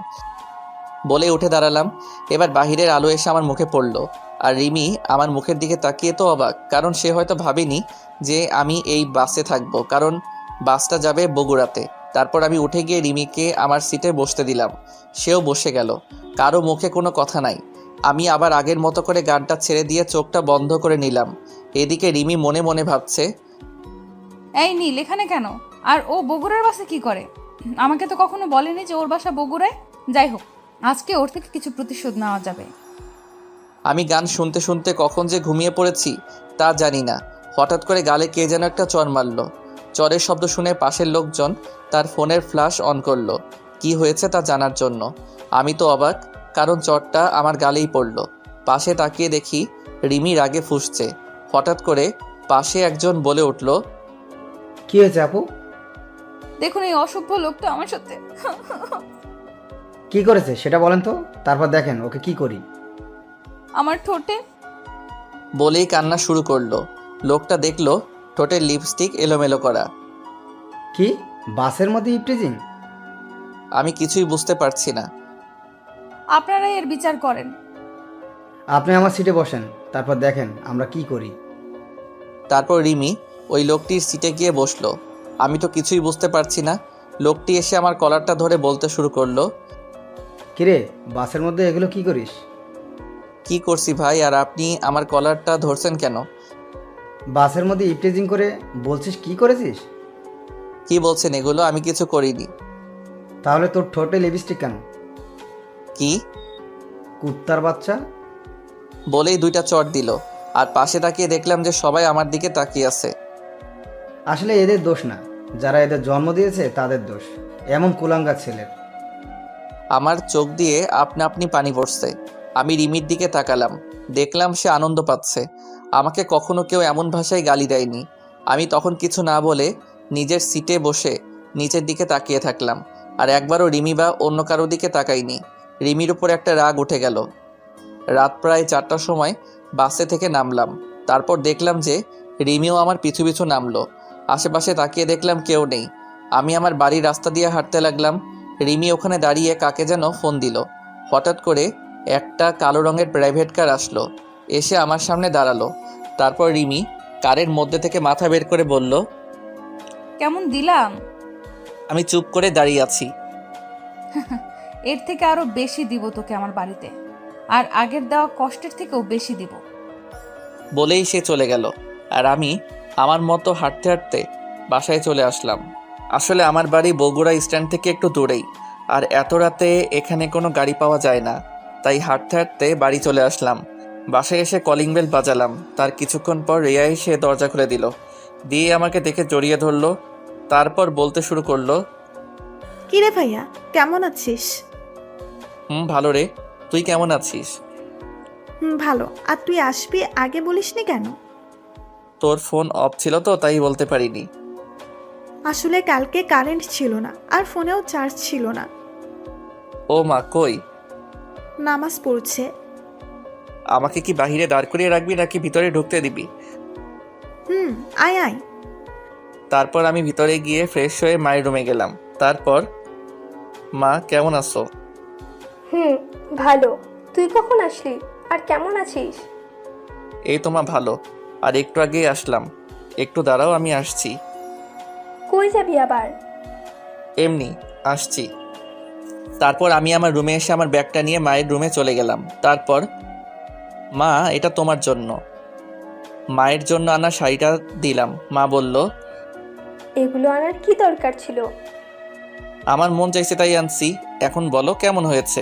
বলে উঠে দাঁড়ালাম। এবার বাহিরের আলো এসে আমার মুখে পড়লো, আর রিমি আমার মুখের দিকে তাকিয়ে তো অবাক, কারণ সে হয়তো ভাবেনি যে আমি এই বাসে থাকবো, কারণ বাসটা যাবে বগুড়াতে। তারপর আমি উঠে গিয়ে রিমিকে আমার সিটে বসতে দিলাম। সেও বসে গেল। কারো মুখে কোনো কথা নাই। আমি আবার আগের মতো করে গানটা ছেড়ে দিয়ে চোখটা বন্ধ করে নিলাম। এদিকে রিমি মনে মনে ভাবছে, এই নীল এখানে কেন? আর ও বগুড়ার বাসে কি করে? আমাকে তো কখনো বলেনি যে ওর বাসা বগুড়ায়। যাই হোক, আজকে ওর থেকে কিছু প্রতিশোধ নেওয়া যাবে। আমি গান শুনতে শুনতে কখন যে ঘুমিয়ে পড়েছি তা জানি না। হঠাৎ করে গালে কে যেন একটা চড় মারল। চরের শব্দ শুনে পাশের লোকজন তার ফোনের ফ্ল্যাশ অন করলো কি হয়েছে তা জানার জন্য। আমি তো অবাক, কারণ চড়টা আমার গালেই পড়ল। পাশে তাকিয়ে দেখি রিমি রাগে ফুঁসছে। হঠাৎ করে পাশে একজন বলে উঠল, কি হয়েছে আপু? দেখুন, এই অসভ্য লোকটা আমার সাথে কি করেছে সেটা বলেন তো, তারপর দেখেন ওকে কি করি। আমার ঠোঁটে। বলেই কান্না শুরু করলো। লোকটা দেখলো ঠোঁটের লিপস্টিক এলোমেলো করা। কি বাসের মধ্যে ইপটিজিং? আমি কিছুই বুঝতে পারছি না। আপনারা এর বিচার করেন। আপনি আমার সিটে বসেন, তারপর দেখেন আমরা কি করি। তারপর রিমি ওই লোকটির সিটে গিয়ে বসলো। আমি তো কিছুই বুঝতে পারছি না। লোকটি এসে আমার কলারটা ধরে বলতে শুরু করলো, কিরে বাসের মধ্যে এগুলো কি করিস? কি করছি ভাই, আর আপনি আমার কলারটা ধরছেন কেন? বাসের মধ্যে ইপটিজিং করে বলছিস কি করেছিস? কি বলছেন এগুলো? আমি কিছু করিনি। তাহলে তোর ঠোঁটে লিপস্টিক কেন? কি? কুত্তার বাচ্চা। বলেই 2টা চড় দিল। আর পাশে তাকিয়ে দেখলাম যে সবাই আমার দিকে তাকিয়ে আছে। আসলে এদের দোষ না, যারা এদের জন্ম দিয়েছে তাদের দোষ, এমন কুলাঙ্গার ছেলের। আমার চোখ দিয়ে আপনা আপনি পানি পড়ছে। আমি রিমির দিকে তাকালাম, দেখলাম সে আনন্দ পাচ্ছে। আমাকে কখনো কেউ এমন ভাষায় গালি দেয়নি। আমি তখন কিছু না বলে নিজের সিটে বসে নিচের দিকে তাকিয়ে থাকলাম, আর একবারও রিমি বা অন্য কারো দিকে তাকাইনি। রিমির উপর একটা রাগ উঠে গেল। রাত প্রায় 4টার সময় বাসে থেকে নামলাম। তারপর দেখলাম যে রিমিও আমার পিছু পিছু নামলো। আশেপাশে তাকিয়ে দেখলাম কেউ নেই। আমি আমার বাড়ির রাস্তা দিয়ে হাঁটতে লাগলাম। রিমি ওখানে দাঁড়িয়ে কাকে যেন ফোন দিল। হঠাৎ করে একটা কালো রঙের প্রাইভেট কার আসলো, এসে আমার সামনে দাঁড়ালো। তারপর রিমি কারের মধ্যে থেকে মাথা বের করে বলল, কেমন দিলাম? আমি চুপ করে দাঁড়িয়ে আছি। এর থেকে আরো বেশি দিব তোকে আমার বাড়িতে, আর আগের দেওয়া কষ্টের থেকেও বেশি দিব। বলেই সে চলে গেল। আর আমি আমার মতো হাঁটতে হাঁটতে বাসায় চলে আসলাম। আসলে আমার বাড়ি বগুড়া স্ট্যান্ড থেকে একটু দূরেই, আর এত রাতে এখানে কোনো গাড়ি পাওয়া যায় না, তাই হাঁটতে হাঁটতে বাড়ি চলে আসলাম। বাসায় এসে কলিং বেল বাজালাম। তার কিছুক্ষণ পর রিয়া এসে দরজা খুলে দিল, দিয়ে আমাকে দেখে জড়িয়ে ধরলো। তারপর বলতে শুরু করলো, কিরে ভাইয়া, কেমন আছিস? ভালো রে, তুই কেমন আছিস? ভালো। আর তুই আসবি আগে বলিসনি কেন? তোর ফোন অফ ছিল তো, তাই বলতে পারিনি। আসলে কালকে কারেন্ট ছিল না, আর ফোনেও চার্জ ছিল না। ও মা, কই? নামাজ পড়ছে। আমাকে কি বাহিরে দাঁড় করিয়ে রাখবি নাকি ভিতরে ঢুকতে দিবি? আয় আয়। তারপর আমি ভিতরে গিয়ে ফ্রেশ হয়ে মায়ের রুমে গেলাম। তারপর, মা কেমন আছো? ভালো। তুই কখন আসলি আর কেমন আছিস? এই তো মা, ভালো। আর একটু আগেই আসলাম। একটু দাঁড়াও, আমি আসছি। কই যাবি আবার? এমনি আসছি। তারপর আমি আমার রুমে এসে আমার ব্যাগটা নিয়ে মায়ের রুমে চলে গেলাম। তারপর, মা এটা তোমার জন্য। মায়ের জন্য আনা শাড়িটা দিলাম। মা বলল, এগুলো আনার কি দরকার ছিল? আমার মন চাইছে তাই আনছি। এখন বলো কেমন হয়েছে?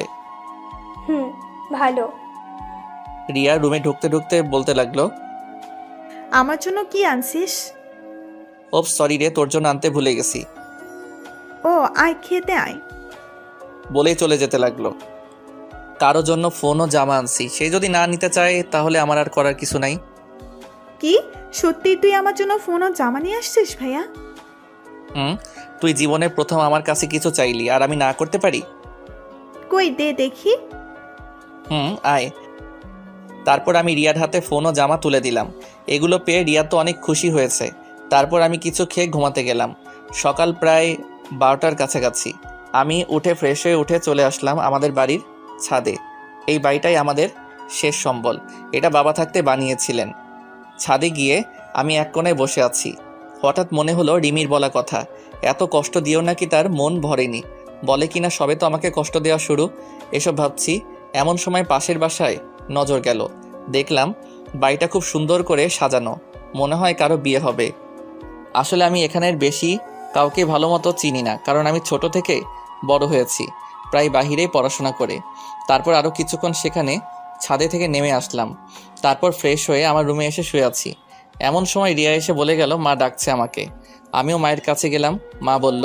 ভালো। রিয়া রুমে ঢুকতে ঢুকতে বলতে লাগলো, আমার জন্য কি আনছিস? ও সরি রে, তোর জন্য আনতে ভুলে গেছি। ও আয়, খেতে আয়। বলেই চলে যেতে লাগলো। কারো জন্য ফোন ও জামা আনছি, সে যদি না নিতে চায় তাহলে আমার আর করার কিছু নাই। কি সত্যি তুই আমার জন্য ফোন ও জামা নিয়ে আসছিস ভাইয়া? তুই জীবনে প্রথম আমার কাছে কিছু চাইলি, আর আমি না করতে পারি? কই দে দেখি। আয়। তারপর আমি রিয়ার হাতে ফোন ও জামা তুলে দিলাম। এগুলো পেয়ে রিয়া তো অনেক খুশি হয়েছে। তারপর আমি কিছু খেয়ে ঘুমাতে গেলাম। সকাল প্রায় 12টার কাছাকাছি। আমি উঠে ফ্রেশ হয়ে উঠে চলে আসলাম আমাদের বাড়ির ছাদে। এই বাড়িটাই আমাদের শেষ সম্বল। এটা বাবা থাকতে বানিয়েছিলেন। ছাদে গিয়ে আমি এক কোণায় বসে আছি। হঠাৎ মনে হলো রিমির বলা কথা, এত কষ্ট দিয়েও নাকি তার মন ভরেনি। বলে কিনা সবে তো আমাকে কষ্ট দেওয়া শুরু। এসব ভাবছি, এমন সময় পাশের বাসায় নজর গেল। দেখলাম বাড়িটা খুব সুন্দর করে সাজানো, মনে হয় কারো বিয়ে হবে। আসলে আমি এখানের বেশি কাউকে ভালো মতো চিনি না, কারণ আমি ছোট থেকে বড় হয়েছি প্রায় বাহিরেই পড়াশোনা করে। তারপর আরও কিছুক্ষণ সেখানে ছাদে থেকে নেমে আসলাম। তারপর ফ্রেশ হয়ে আমার রুমে এসে শুয়ে আছি। এমন সময় রিয়া এসে বলে গেল মা ডাকছে আমাকে। আমিও মায়ের কাছে গেলাম। মা বলল,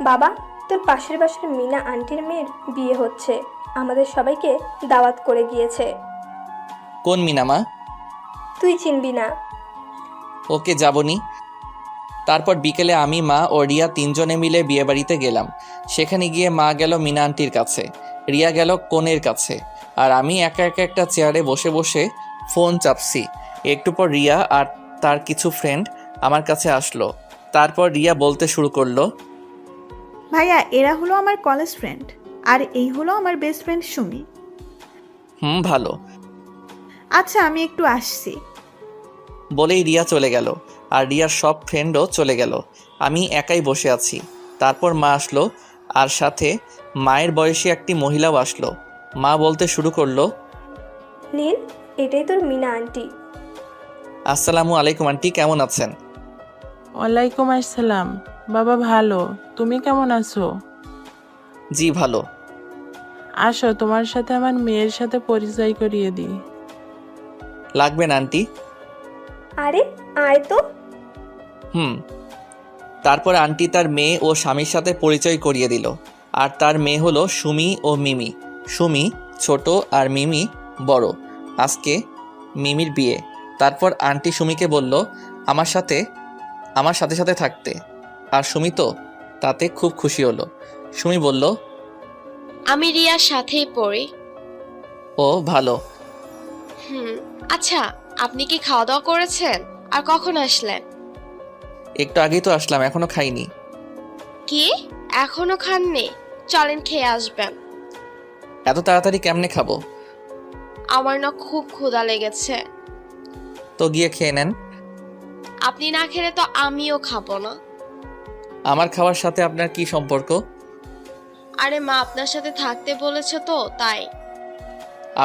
বাবা, তোর পাশের বাসার মিনা আন্টির মেয়ের বিয়ে হচ্ছে, আমাদের সবাইকে দাওয়াত করে গিয়েছে। কোন মিনা মা? তুই চিনবি না। ওকে, যাবনি। তারপর বিকেলে আমি, মা ও রিয়া তিনজনে মিলে বিয়েবাড়িতে গেলাম। সেখানে গিয়ে মা গেল মিনা আন্টির কাছে, রিয়া গেল কনের কাছে, আর আমি একা একা একটা চেয়ারে বসে বসে ফোন চাপছি। একটু পর রিয়া আর তার কিছু ফ্রেন্ড আমার কাছে আসলো। তারপর রিয়া বলতে শুরু করলো, ভাইয়া এরা হলো আমার কলেজ ফ্রেন্ড, আর এই হলো আমার বেস্ট ফ্রেন্ড সুমি। ভালো। আচ্ছা আমি একটু আসছি। বলেই রিয়া চলে গেল, আর রিয়ার সব ফ্রেন্ডও চলে গেল। আমি একাই বসে আছি। তারপর মা আসলো, আর সাথে মায়ের বয়সী একটি মহিলাও আসলো। মা বলতে শুরু করলো, নীল, এটাই তোর মিনা আন্টি। আসসালামু আলাইকুম আন্টি, কেমন আছেন? ওয়ালাইকুম আসসালাম। বাবা ভালো, তুমি কেমন আছো? জি ভালো। আসো, তোমার সাথে আমার মেয়ের সাথে পরিচয় করিয়ে দিই। লাগবে না আন্টি। আরে আয় তো। তারপর আন্টি তার মেয়ে ও স্বামীর সাথে পরিচয় করিয়ে দিল। আর তার মেয়ে হলো সুমি ও মিমি। সুমি ছোট আর মিমি বড়। আজকে মিমির বিয়ে। তারপর আন্টি সুমিকে বলল আমার সাথে সাথে থাকতে, আর সুমি তো তাতে খুব খুশি হলো। সুমি বলল, আমি রিয়ার সাথেই পড়ি। ও ভালো। আচ্ছা, আপনি কি খাওয়া দাওয়া করেছেন? আর কখন আসলেন? একটু আগেই তো আসলাম, এখনো খাইনি। কি, এখনো খাননি? চলেন খেয়ে আসবেন। এত তাড়াতাড়ি কেমনে খাবো? আমার না খুব ক্ষুধা লেগেছে। তো গিয়ে খেয়ে নেন। আপনি না খেলে তো আমিও খাবো না। আমার খাওয়ার সাথে আপনার কি সম্পর্ক? আরে মা আপনার সাথে থাকতে বলেছে তো তাই।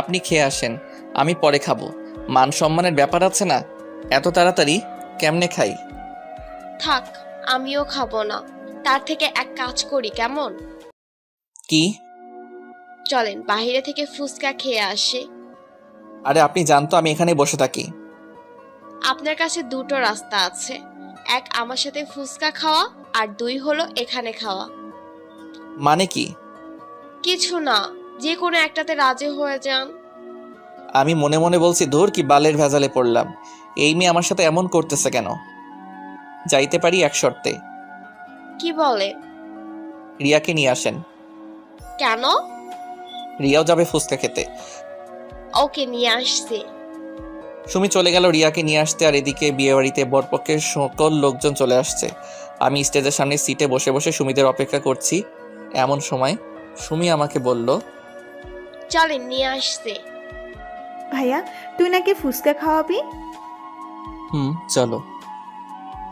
আপনি খেয়ে আসেন, আমি পরে খাবো। মান সম্মানের ব্যাপার আছে না? এত তাড়াতাড়ি কেমনে খাই? থাক, আমিও খাবো না। তার থেকে এক কাজ করি কেমন? কি? চলেন বাইরে থেকে ফুচকা খেয়ে আসি। আরে আপনি জানতো আমি এখানে বসে থাকি। আপনার কাছে দুটো রাস্তা আছে, এক আমার সাথে ফুচকা খাওয়া, আর দুই হলো এখানে খাওয়া। মানে কি? কিছু না, যে কোনো একটাতে রাজি হয়ে যান। আমি মনে মনে বলছি, ধুর কি বালের ভেজালে পড়লাম, এই মেয়ে আমার সাথে এমন করতেছে কেন? যাইতে পারি এক শর্তে। কি বলে? রিয়াকে নিয়ে আসেন। কেন? রিয়াও যাবে ফুচকা খেতে। ওকে, নিয়ে আসছি। সুমি চলে গেল রিয়াকে নিয়ে আসতে, আর এদিকে বিয়েবাড়িতে বরপক্ষের সকল লোকজন চলে আসছে। আমি স্টেজের সামনে সিটে বসে বসে সুমিদের অপেক্ষা করছি। এমন সময় সুমি আমাকে বলল, চলেন নিয়ে আসছি। ভাইয়া, তুই নাকি ফুচকা খাওয়াবি? চলো।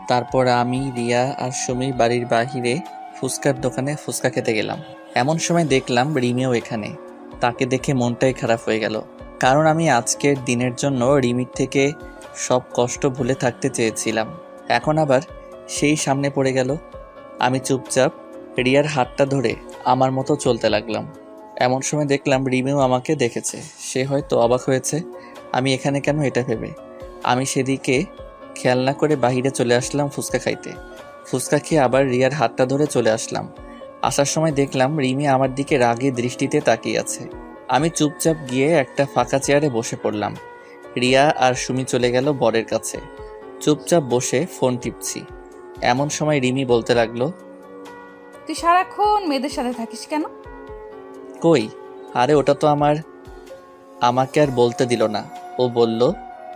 তারপর আমি, রিয়া আর সুমির বাড়ির বাহিরে ফুচকার দোকানে ফুচকা খেতে গেলাম। এমন সময় দেখলাম রিমিও এখানে। তাকে দেখে মনটাই খারাপ হয়ে গেল, কারণ আমি আজকের দিনের জন্য রিমির থেকে সব কষ্ট ভুলে থাকতে চেয়েছিলাম। এখন আবার সেই সামনে পড়ে গেল। আমি চুপচাপ রিয়ার হাতটা ধরে আমার মতো চলতে লাগলাম। এমন সময় দেখলাম রিমিও আমাকে দেখেছে। সে হয়তো অবাক হয়েছে আমি এখানে কেন, এটা ভেবে আমি সেদিকে খেয়াল না করে বাহিরে চলে আসলাম ফুচকা খাইতে। ফুচকা খেয়ে আবার রিয়ার হাতটা ধরে চলে আসলাম। আসার সময় দেখলাম রিমি আমার দিকে রাগী দৃষ্টিতে তাকিয়ে আছে। আমি চুপচাপ গিয়ে একটা ফাঁকা চেয়ারে বসে পড়লাম। রিয়া আর সুমি চলে গেল বরের কাছে। চুপচাপ বসে ফোন টিপছি। এমন সময় রিমি বলতে লাগলো, তুই সারাক্ষণ মেয়েদের সাথে থাকিস কেন? কই? আরে ওটা তো আমাকে আর বলতে দিল না। ও বলল,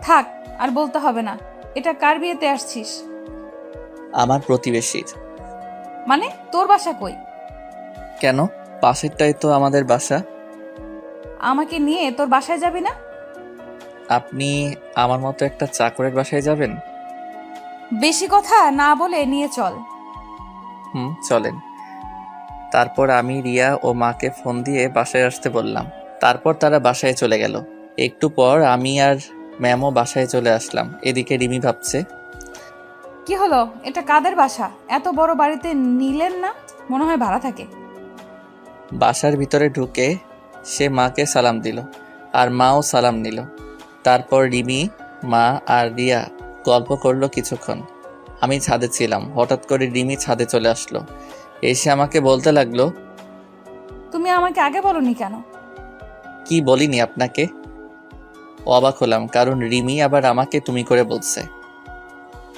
থাক, আর বলতে হবে না। এটা কার বিয়েতে আসছিস? আমার প্রতিবেশীর। মানে তোর বাসা কই? কেন? পাশেরটাই তো আমাদের বাসা। আমাকে নিয়ে তোর বাসায় যাবি না? আপনি আমার মতো একটা চাকরের বাসায় যাবেন? বেশি কথা না বলে নিয়ে চল। চলেন। তারপর আমি রিয়া ও মাকে ফোন দিয়ে বাসায় আসতে বললাম। তারপর তারা বাসায় চলে গেল। একটু পর আমি আর ম্যামও বাসায় চলে আসলাম। এদিকে রিমি ভাবছে, কি হলো, এটা কাদের বাসা? এত বড় বাড়িতে নিলেন না? মনে হয় ভাড়া থাকে। বাসার ভিতরে ঢুকে সে মাকে সালাম দিল, আর মাও সালাম নিল। তারপর রিমি, মা আর রিয়া গল্প করলো কিছুক্ষণ। আমি ছাদে ছিলাম। হঠাৎ করে রিমি ছাদে চলে আসলো। এসে আমাকে বলতে লাগলো, তুমি আমাকে আগে বলনি কেন? কি বলিনি আপনাকে? অবাক হলাম, কারণ রিমি আবার আমাকে তুমি করে বলছে।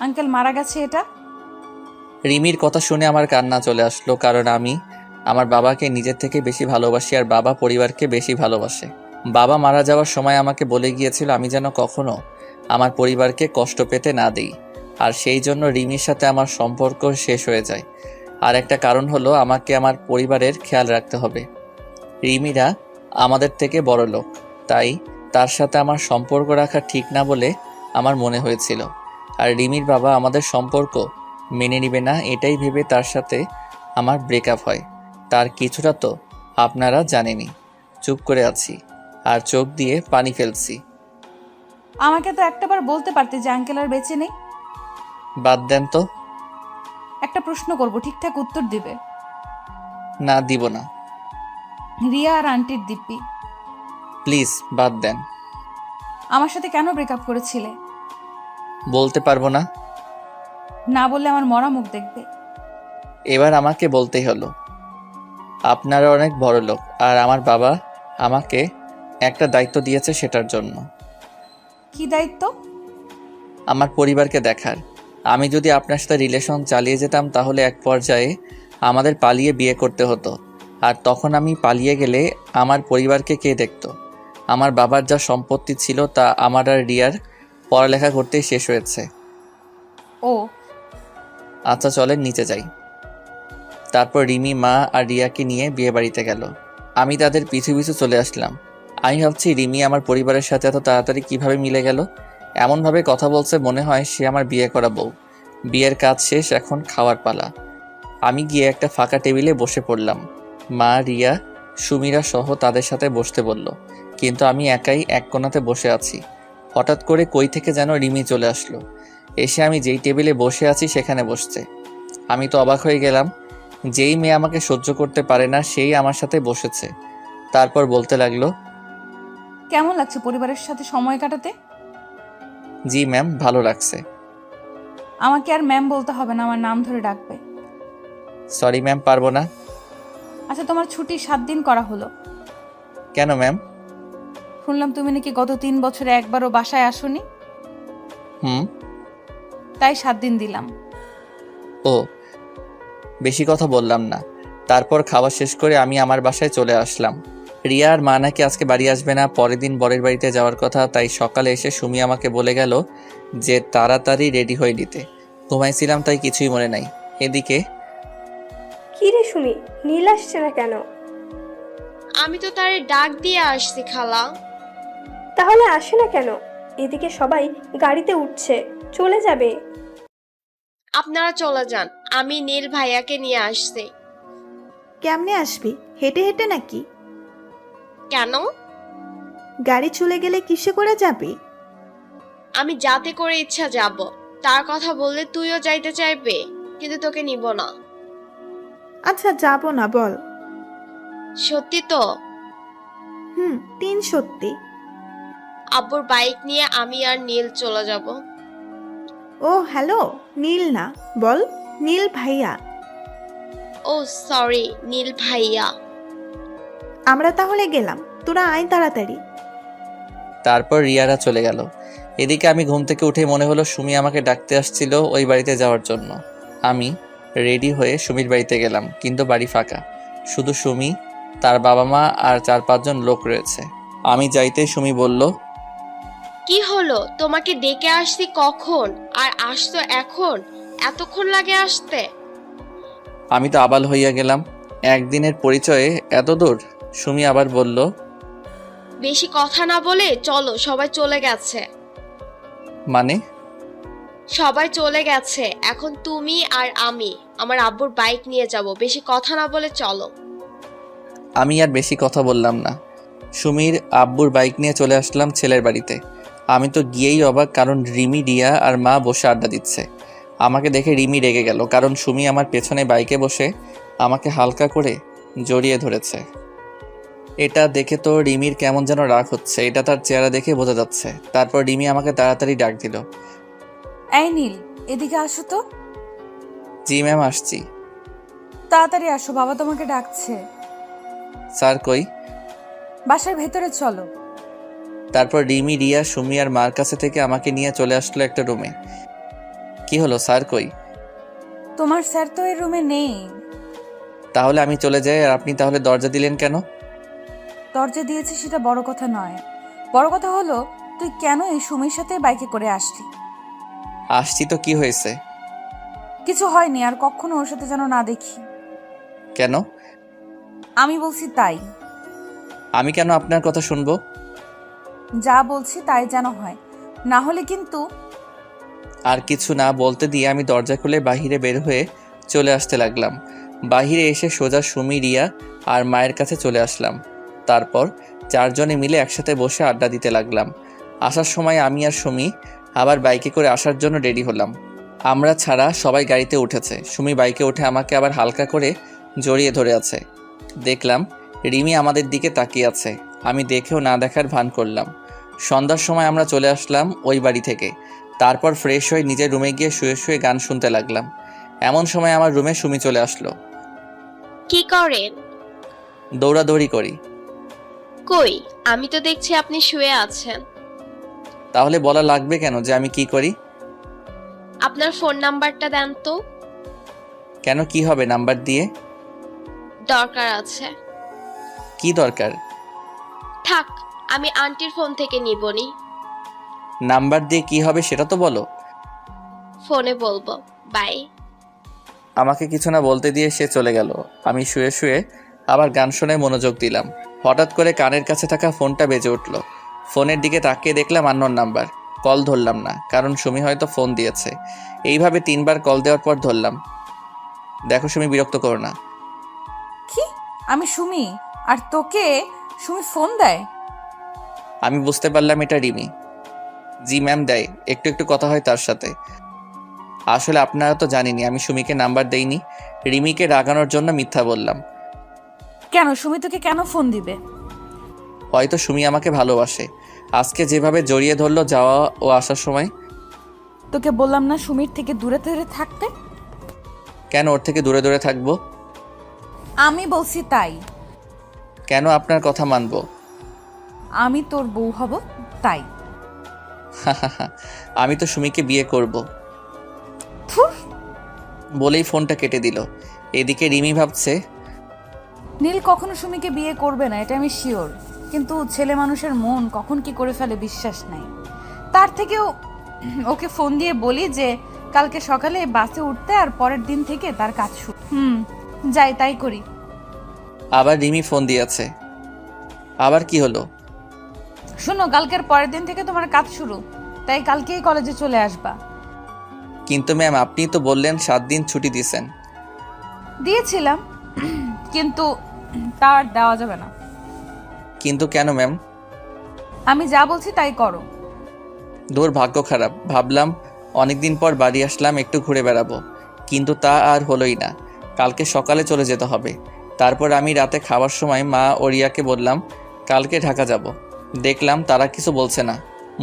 আঙ্কেল মারা গেছে এটা? রিমির কথা শুনে আমার কান্না চলে আসলো, কারণ আমি আমার বাবাকে নিজের থেকে বেশি ভালোবাসি, আর বাবা পরিবারকে বেশি ভালোবাসে। বাবা মারা যাওয়ার সময় আমাকে বলে গিয়েছিল আমি যেন কখনো আমার পরিবারকে কষ্ট পেতে না দিই, আর সেই জন্য রিমির সাথে আমার সম্পর্ক শেষ হয়ে যায়। আর একটা কারণ হলো আমাকে আমার পরিবারের খেয়াল রাখতে হবে। রিমিরা আমাদের থেকে বড় লোক, তাই তার সাথে আমার সম্পর্ক রাখা ঠিক না বলে আমার মনে হয়েছিল। আর রিমির বাবা আমাদের সম্পর্ক মেনে নিবে না, এটাই ভেবে তার সাথে আমার ব্রেকআপ হয়। তার কিছুটা তো আপনারা জানেনই। চুপ করে আছি আর চোখ দিয়ে পানি ফেলছি। আমাকে তো একটাবার বলতে পারতে যে আঙ্কেল আর বেঁচে নেই। বাদ দেন তো। একটা প্রশ্ন করব, ঠিকঠাক উত্তর দিবে। না, দিব না। রিয়া আর আন্টির দিব্যি। প্লিজ বাদ দেন। আমার সাথে কেন ব্রেকআপ করেছিলে? বলতে পারবো না। না বললে আমার মরা মুখ দেখবে। এবার আমাকে বলতেই হলো। আপনারা অনেক বড় লোক, আর আমার বাবা আমাকে একটা দায়িত্ব দিয়েছে, সেটার জন্য। কি দায়িত্ব? আমার পরিবারকে দেখার। আমি যদি আপনার সাথে রিলেশন চালিয়ে যেতাম তাহলে এক পর্যায়ে আমাদের পালিয়ে বিয়ে করতে হতো, আর তখন আমি পালিয়ে গেলে আমার পরিবারকে কে দেখতো? আমার বাবার যা সম্পত্তি ছিল তা আমার আর রিয়ার পড়ালেখা করতেই শেষ হয়েছে। ও আচ্ছা চলেন নিচে যাই। তারপর রিমি, মা আর রিয়াকে নিয়ে বিয়ে বাড়িতে গেল। আমি তাদের পিছু পিছু চলে আসলাম। আমি ভাবছি রিমি আমার পরিবারের সাথে এত তাড়াতাড়ি কিভাবে মিলে গেল। এমনভাবে কথা বলছে মনে হয় সে আমার বিয়ে করা বউ। বিয়ের কাজ শেষ, এখন খাওয়ার পালা। আমি গিয়ে একটা ফাঁকা টেবিলে বসে পড়লাম। মা, রিয়া, সুমিরা সহ তাদের সাথে বসতে বলল, কিন্তু আমি একাই এক কোণাতে বসে আছি। হঠাৎ করে কই থেকে যেন রিমি চলে আসলো, এসে আমি যেই টেবিলে বসে আছি সেখানে বসছে। আমি তো অবাক হয়ে গেলাম। যেই মেয়ে আমাকে সহ্য করতে পারে না সেই আমার সাথে বসেছে। তারপর বলতে লাগলো, কেমন লাগছে পরিবারের সাথে সময় কাটাতে? জি ম্যাম, ভালো লাগছে। আমাকে আর ম্যাম বলতে হবে না, আমার নাম ধরে ডাকবে। সরি ম্যাম, পারবো না। আচ্ছা, তোমার ছুটি 7 দিন করা হলো কেন ম্যাম? শুনলাম তুমি নাকি গত 3 বছরে একবারও বাসায় আসোনি, হুম। তাই 7 দিন দিলাম। ও, বেশি কথা বললাম না। তারপর খাওয়া শেষ করে আমি আমার বাসায় চলে আসলাম। রিয়া আর মা নাকি আজকে বাড়ি আসবে না, পরের দিন বরের বাড়িতে যাওয়ার কথা। তাই সকালে এসে সুমি আমাকে বলে গেল যে তাড়াতাড়ি রেডি হয়ে নিতে। ঘুমাইছিলাম তাই কিছুই মনে নাই। এদিকে কি রে সুমি, নীল আসছে না কেন? আমি তো তারে ডাক দিয়ে আসছি খালা। তাহলে আসে না কেন? এদিকে সবাই গাড়িতে উঠছে, চলে যাবে। আপনারা চলে যান, আমি নীল ভাইয়াকে নিয়ে আসছি। কেমনে আসবি? হেঁটে হেঁটে নাকি? কেন? গাড়ি চলে গেলে কিসে করে যাবি? আমি যাতে করে ইচ্ছা যাব। তার কথা বললে তুইও যাইতে চাইবে, কিন্তু তোকে নিব না। আচ্ছা, যাব না, বল। সত্যি তো? 3 সত্যি। আব্বুর বাইক নিয়ে আমি আর নীল চলে যাব। ও হ্যালো, নীল না, বল নীল ভাইয়া। ও সরি, নীল ভাইয়া। আমরা তাহলে গেলাম, তোরা আয় তাড়াতাড়ি। তারপর রিয়ারা চলে গেল। এদিকে আমি ঘুম থেকে উঠে মনে হলো সুমি আমাকে ডাকতে আসছিল ওই বাড়িতে যাওয়ার জন্য। আমি রেডি হয়ে সুমির বাড়িতে গেলাম, কিন্তু বাড়ি ফাঁকা। শুধু সুমি, তার বাবা মা আর 4-5 জন লোক রয়েছে। আমি যাইতে সুমি বলল, কি হলো? তোমাকে ডেকে আসছি কখন, আর আসতো এখন? এতক্ষণ লাগে আসতে? আমি তো আবাল হইয়া গেলাম। একদিনের পরিচয়ে এত দূর? সুমি আবার বলল, বেশি কথা না বলে চলো, সবাই চলে গেছে। মানে? সবাই চলে গেছে, এখন তুমি আর আমি আমার আব্বুর বাইক নিয়ে যাব। বেশি কথা না বলে চলো। আমি আর বেশি কথা বললাম না। সুমির আব্বুর বাইক নিয়ে চলে আসলাম ছেলের বাড়িতে। আমি তো গিয়েই অবাক, কারণ রিমি, রিয়া আর মা বসে আড্ডা দিচ্ছে। আমাকে দেখে রিমি রেগে গেল, কারণ সুমি আমার পেছনে বাইকে বসে আমাকে হালকা করে জড়িয়ে ধরেছে। এটা দেখে তো রিমির কেমন যেন রাগ হচ্ছে, এটা তার চেহারা দেখে বোঝা যাচ্ছে। তারপর রিমি আমাকে তাড়াতাড়ি ডাক দিল, এই নীল, এদিকে আসো তো। জি ম্যাম, আসছি। তাড়াতাড়ি আসো, বাবা তোমাকে ডাকছে। স্যার কই? বাসার ভেতরে চলো। তারপর রিমি, রিয়া, সুমি আর মার কাছে থেকে আমাকে নিয়ে চলে আসলো একটা রুমে। কি হলো, স্যার কই? তোমার স্যার তো এই রুমে নেই। তাহলে আমি চলে যাই, আর আপনি তাহলে দরজা দিলেন কেন? দরজা দিয়েছি সেটা বড় কথা নয়, বড় কথা হলো তুই কেন এই সুমির সাথে বাইকে করে আসলি? আসছি তো, কি হয়েছে? কিছু হয়নি, আর কখনো ওর সাথে যেন না দেখি। কেন? আমি বলছি তাই। আমি কেন আপনার কথা শুনবো? যা বলছি তাই যেন হয়, না হলে কিন্তু। আর কিছু না বলতে দিয়ে আমি দরজা খুলে বাহিরে বের হয়ে চলে আসতে লাগলাম। বাহিরে এসে সোজা সুমি, রিয়া আর মায়ের কাছে চলে আসলাম। তারপর 4 জনে মিলে একসাথে বসে আড্ডা দিতে লাগলাম। আসার সময় আমি আর সুমি আবার বাইকে করে আসার জন্য রেডি হলাম। আমরা ছাড়া সবাই গাড়িতে উঠেছে। সুমি বাইকে উঠে আমাকে আবার হালকা করে জড়িয়ে ধরে আছে। দেখলাম রিমি আমাদের দিকে তাকিয়ে আছে। আমি দেখেও না দেখার ভান করলাম। সন্ধ্যার সময় আমরা চলে আসলাম ওই বাড়ি থেকে। তারপর ফ্রেশ হয়ে নিজের রুমে গিয়ে শুয়ে শুয়ে গান শুনতে লাগলাম। এমন সময় আমার রুমে সুমি চলে আসলো। কি করেন? দৌড়াদৌড়ি করি। কই, আমি তো দেখছি আপনি শুয়ে আছেন। তাহলে বলা লাগবে কেন যে আমি কি করি? আপনার ফোন নাম্বারটা দেন তো। কেন, কি হবে নাম্বার দিয়ে? দরকার আছে। কি দরকার? থাক, আমি আন্টির ফোন থেকে নিবনি। নাম্বার দিয়ে কি হবে সেটা তো বলো। ফোনে বলবো, বাই। আমাকে কিছু না বলতে দিয়ে সে চলে গেল। আমি শুয়ে শুয়ে আবার গান শোনায় মনোযোগ দিলাম। হঠাৎ করে কানের কাছে থাকা ফোনটা বেজে উঠল। ফোনের দিকে তাকিয়ে দেখলাম আননোন নাম্বার। কল ধরলাম না, কারণ সুমি হয়তো ফোন দিয়েছে। এইভাবে 3বার কল দেওয়ার পর ধরলাম। দেখো সুমি, বিরক্ত করো না। কি? আমি সুমি, আর তোকে সুমি ফোন দেয়? আমি বুঝতে পারলাম এটা রিমি। জি ম্যাম, দেয়। একটু একটু কথা হয় তার সাথে। আসলে আপনারা তো জানেনই আমি সুমিকে নাম্বার দেইনি। রিমিকে রাগানোর জন্য মিথ্যা বললাম। কেন? সুমি তোকে কেন ফোন দিবে? হয়তো সুমি আমাকে ভালোবাসে। আজকে যেভাবে জড়িয়ে ধরলো যাওয়া ও আসার সময়। তোকে বললাম না সুমির থেকে দূরে দূরে থাকতে? কেন ওর থেকে দূরে দূরে থাকবো? আমি বলছি তাই। কেন আপনার কথা মানবো? আমি তোর বউ হব তাই। আমি তো সুমিকে বিয়ে করব থুর। বলেই ফোনটা কেটে দিল। এদিকে রিমি ভাবছে, নীল কখনো সুমিকে বিয়ে করবে না, এটা আমি শিওর। কিন্তু ছেলে মানুষের মন কখন কি করে ফেলে বিশ্বাস নাই। তার থেকেও ওকে ফোন দিয়ে বলি যে কালকে সকালে বাসে উঠতে, আর পরের দিন থেকে তার কাজ শুরু। যাই তাই করি। আবার রিমি ফোন দিয়েছে। আবার কি হলো? শোনো, কালকের পরের দিন থেকে তোমার কাজ শুরু, তাই কালকেই কলেজে চলে আসবা। কিন্তু ম্যাম, আপনি তো বললেন 7 দিন ছুটি দিয়েছেন। দিয়েছিলাম, কিন্তু তার দেওয়া যাবে না। কিন্তু কেন ম্যাম? আমি যা বলছি তাই করো। দূর, ভাগ্য খারাপ। ভাবলাম অনেকদিন পর বাড়ি আসলাম, একটু ঘুরে বেড়াবো, কিন্তু তা আর হলোই না। কালকে সকালে চলে যেতে হবে। তারপর আমি রাতে খাওয়ার সময় মা ও রিয়াকে বললাম কালকে ঢাকা যাব। দেখলাম তারা কিছু বলছে না,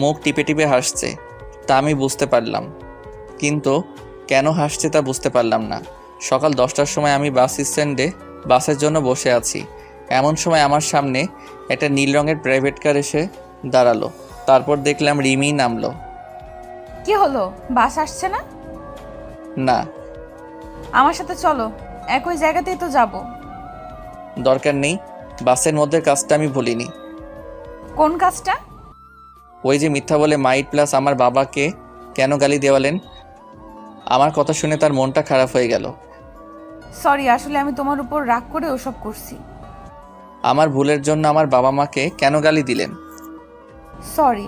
মুখ টিপে টিপে হাসছে। তা আমি বুঝতে পারলাম, কিন্তু কেন হাসছে তা বুঝতে পারলাম না। সকাল 10টার সময় আমি বাস স্ট্যান্ডে বাসের জন্য বসে আছি। এমন সময় আমার সামনে একটা নীল রঙের প্রাইভেট কার এসে দাঁড়ালো। তারপর দেখলাম রিমি নামলো। কি হলো, বাস আসছে না? না। আমার সাথে চলো, একই জায়গাতেই তো যাব। দরকার নেই, বাসের মধ্যে কাজটা আমি ভুলিনি। কোন কাজটা? ওই যে মিথ্যা বলে মাইট প্লাস আমার বাবাকে কেন গালি দেওয়ালেন। আমার কথা শুনে তার মনটা খারাপ হয়ে গেল। সরি, আসলে আমি তোমার উপর রাগ করে ওসব করছি। আমার ভুলের জন্য আমার বাবা মাকে কেন গালি দিলেন? সরি।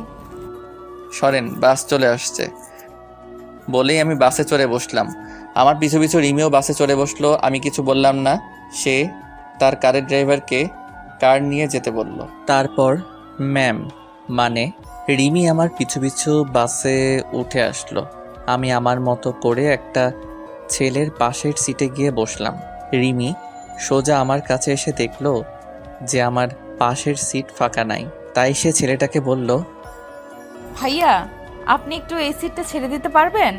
সরেন, বাস চলে আসছে। বলেই আমি বাসে চড়ে বসলাম। আমার পিছু পিছু রিমিও বাসে চড়ে বসলো। আমি কিছু বললাম না। সে তার কারের ড্রাইভারকে কার নিয়ে যেতে বলল। তারপর ম্যাম মানে রিমি আমার পিছু পিছু বাসে উঠে আসলো। আমি আমার মতো করে একটা ছেলের পাশের সিটে গিয়ে বসলাম। রিমি সোজা আমার কাছে এসে দেখলো যে আমার পাশের সিট ফাঁকা নাই। তাই সে ছেলেটাকে বলল, ভাইয়া আপনি একটু এই সিটটা ছেড়ে দিতে পারবেন?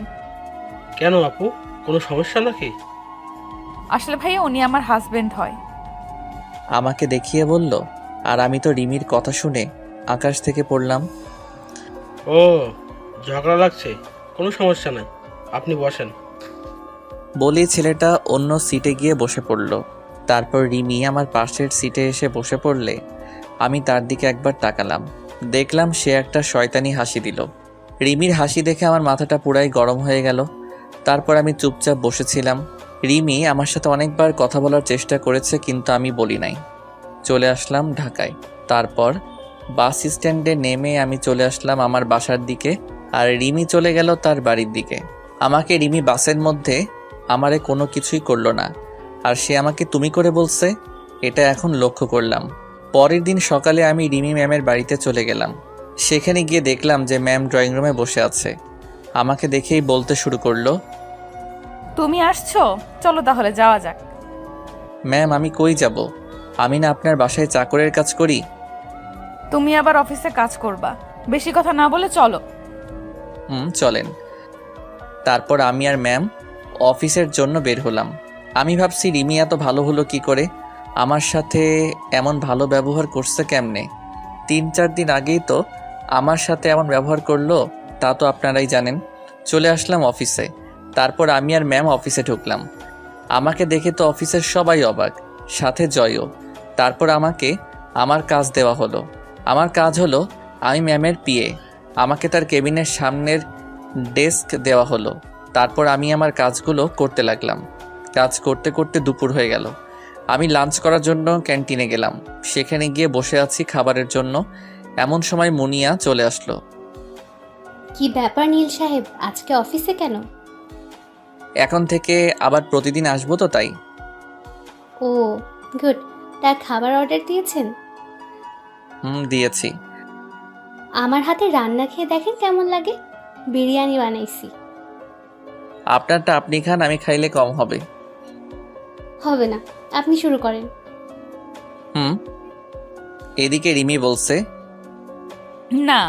কেন আপু, কোনো সমস্যা নাকি? আসলে ভাইয়া উনি আমার হাজবেন্ড হয়। আমাকে দেখিয়ে বলল। আর আমি তো রিমির কথা শুনে আকাশ থেকে পড়লাম। ও, ঝগড়া লাগছে? কোনো সমস্যা নাই, আপনি বসেন। বলেই ছেলেটা অন্য সিটে গিয়ে বসে পড়ল। তারপর রিমি আমার পাশের সিটে এসে বসে পড়লে আমি তার দিকে একবার তাকালাম। দেখলাম সে একটা শয়তানি হাসি দিল। রিমির হাসি দেখে আমার মাথাটা পুরাই গরম হয়ে গেল। তারপর আমি চুপচাপ বসেছিলাম। রিমি আমার সাথে অনেকবার কথা বলার চেষ্টা করেছে, কিন্তু আমি বলি নাই। চলে আসলাম ঢাকায়। তারপর বাস স্ট্যান্ডে নেমে আমি চলে আসলাম আমার বাসার দিকে, আর রিমি চলে গেল তার বাড়ির দিকে। আমাকে রিমি বাসের মধ্যে আমারে কোনো কিছুই করলো না, আর সে আমাকে তুমি করে বলছে, এটা এখন লক্ষ্য করলাম। পরের দিন সকালে আমি রিমি ম্যামের বাড়িতে চলে গেলাম। সেখানে গিয়ে দেখলাম যে ম্যাম ড্রয়িং রুমে বসে আছে। আমাকে দেখেই বলতে শুরু করলো, তুমি আসছো, চলো তাহলে যাওয়া যাক। ম্যাম আমি কই যাব? আমি না আপনার বাসায় চাকরের কাজ করি। তুমি আবার অফিসে কাজ করবা, বেশি কথা না বলে চলো। চলেন। তারপর আমি আর ম্যাম অফিসের জন্য বের হলাম। আমি ভাবছি রিমি এত ভালো হলো কি করে, আমার সাথে এমন ভালো ব্যবহার করছে কেমনে। 3-4 দিন আগেই তো আমার সাথে এমন ব্যবহার করলো, তা তো আপনারাই জানেন। চলে আসলাম অফিসে। তারপর আমি আর ম্যাম অফিসে ঢুকলাম। আমাকে দেখে তো অফিসের সবাই অবাক, সাথে জয়ও। তারপর আমাকে আমার কাজ দেওয়া হলো। আমার কাজ হলো আমি ম্যামের পিএ। আমাকে তার কেবিনের সামনের ডেস্ক দেওয়া হলো। তারপর আমি আমার কাজগুলো করতে লাগলাম। কাজ করতে করতে দুপুর হয়ে গেল। আমি লাঞ্চ করার জন্য ক্যান্টিনে গেলাম। সেখানে গিয়ে বসে আছি খাবারের জন্য, এমন সময় মুনিয়া চলে আসলো। কি ব্যাপার নীল সাহেব, আজকে অফিসে কেন? এখন থেকে আবার প্রতিদিন আসবো তো তাই। ও গুড। তা খাবার অর্ডার দিয়েছেন? দিয়েছি। আমার হাতে রান্না খেয়ে দেখেন কেমন লাগে। বিরিয়ানি বানাইছি। আপনারটা আপনি খান, আমি খাইলে কম হবে। হবে না, আপনি শুরু করেন। এদিকে রিমি বলছে, না,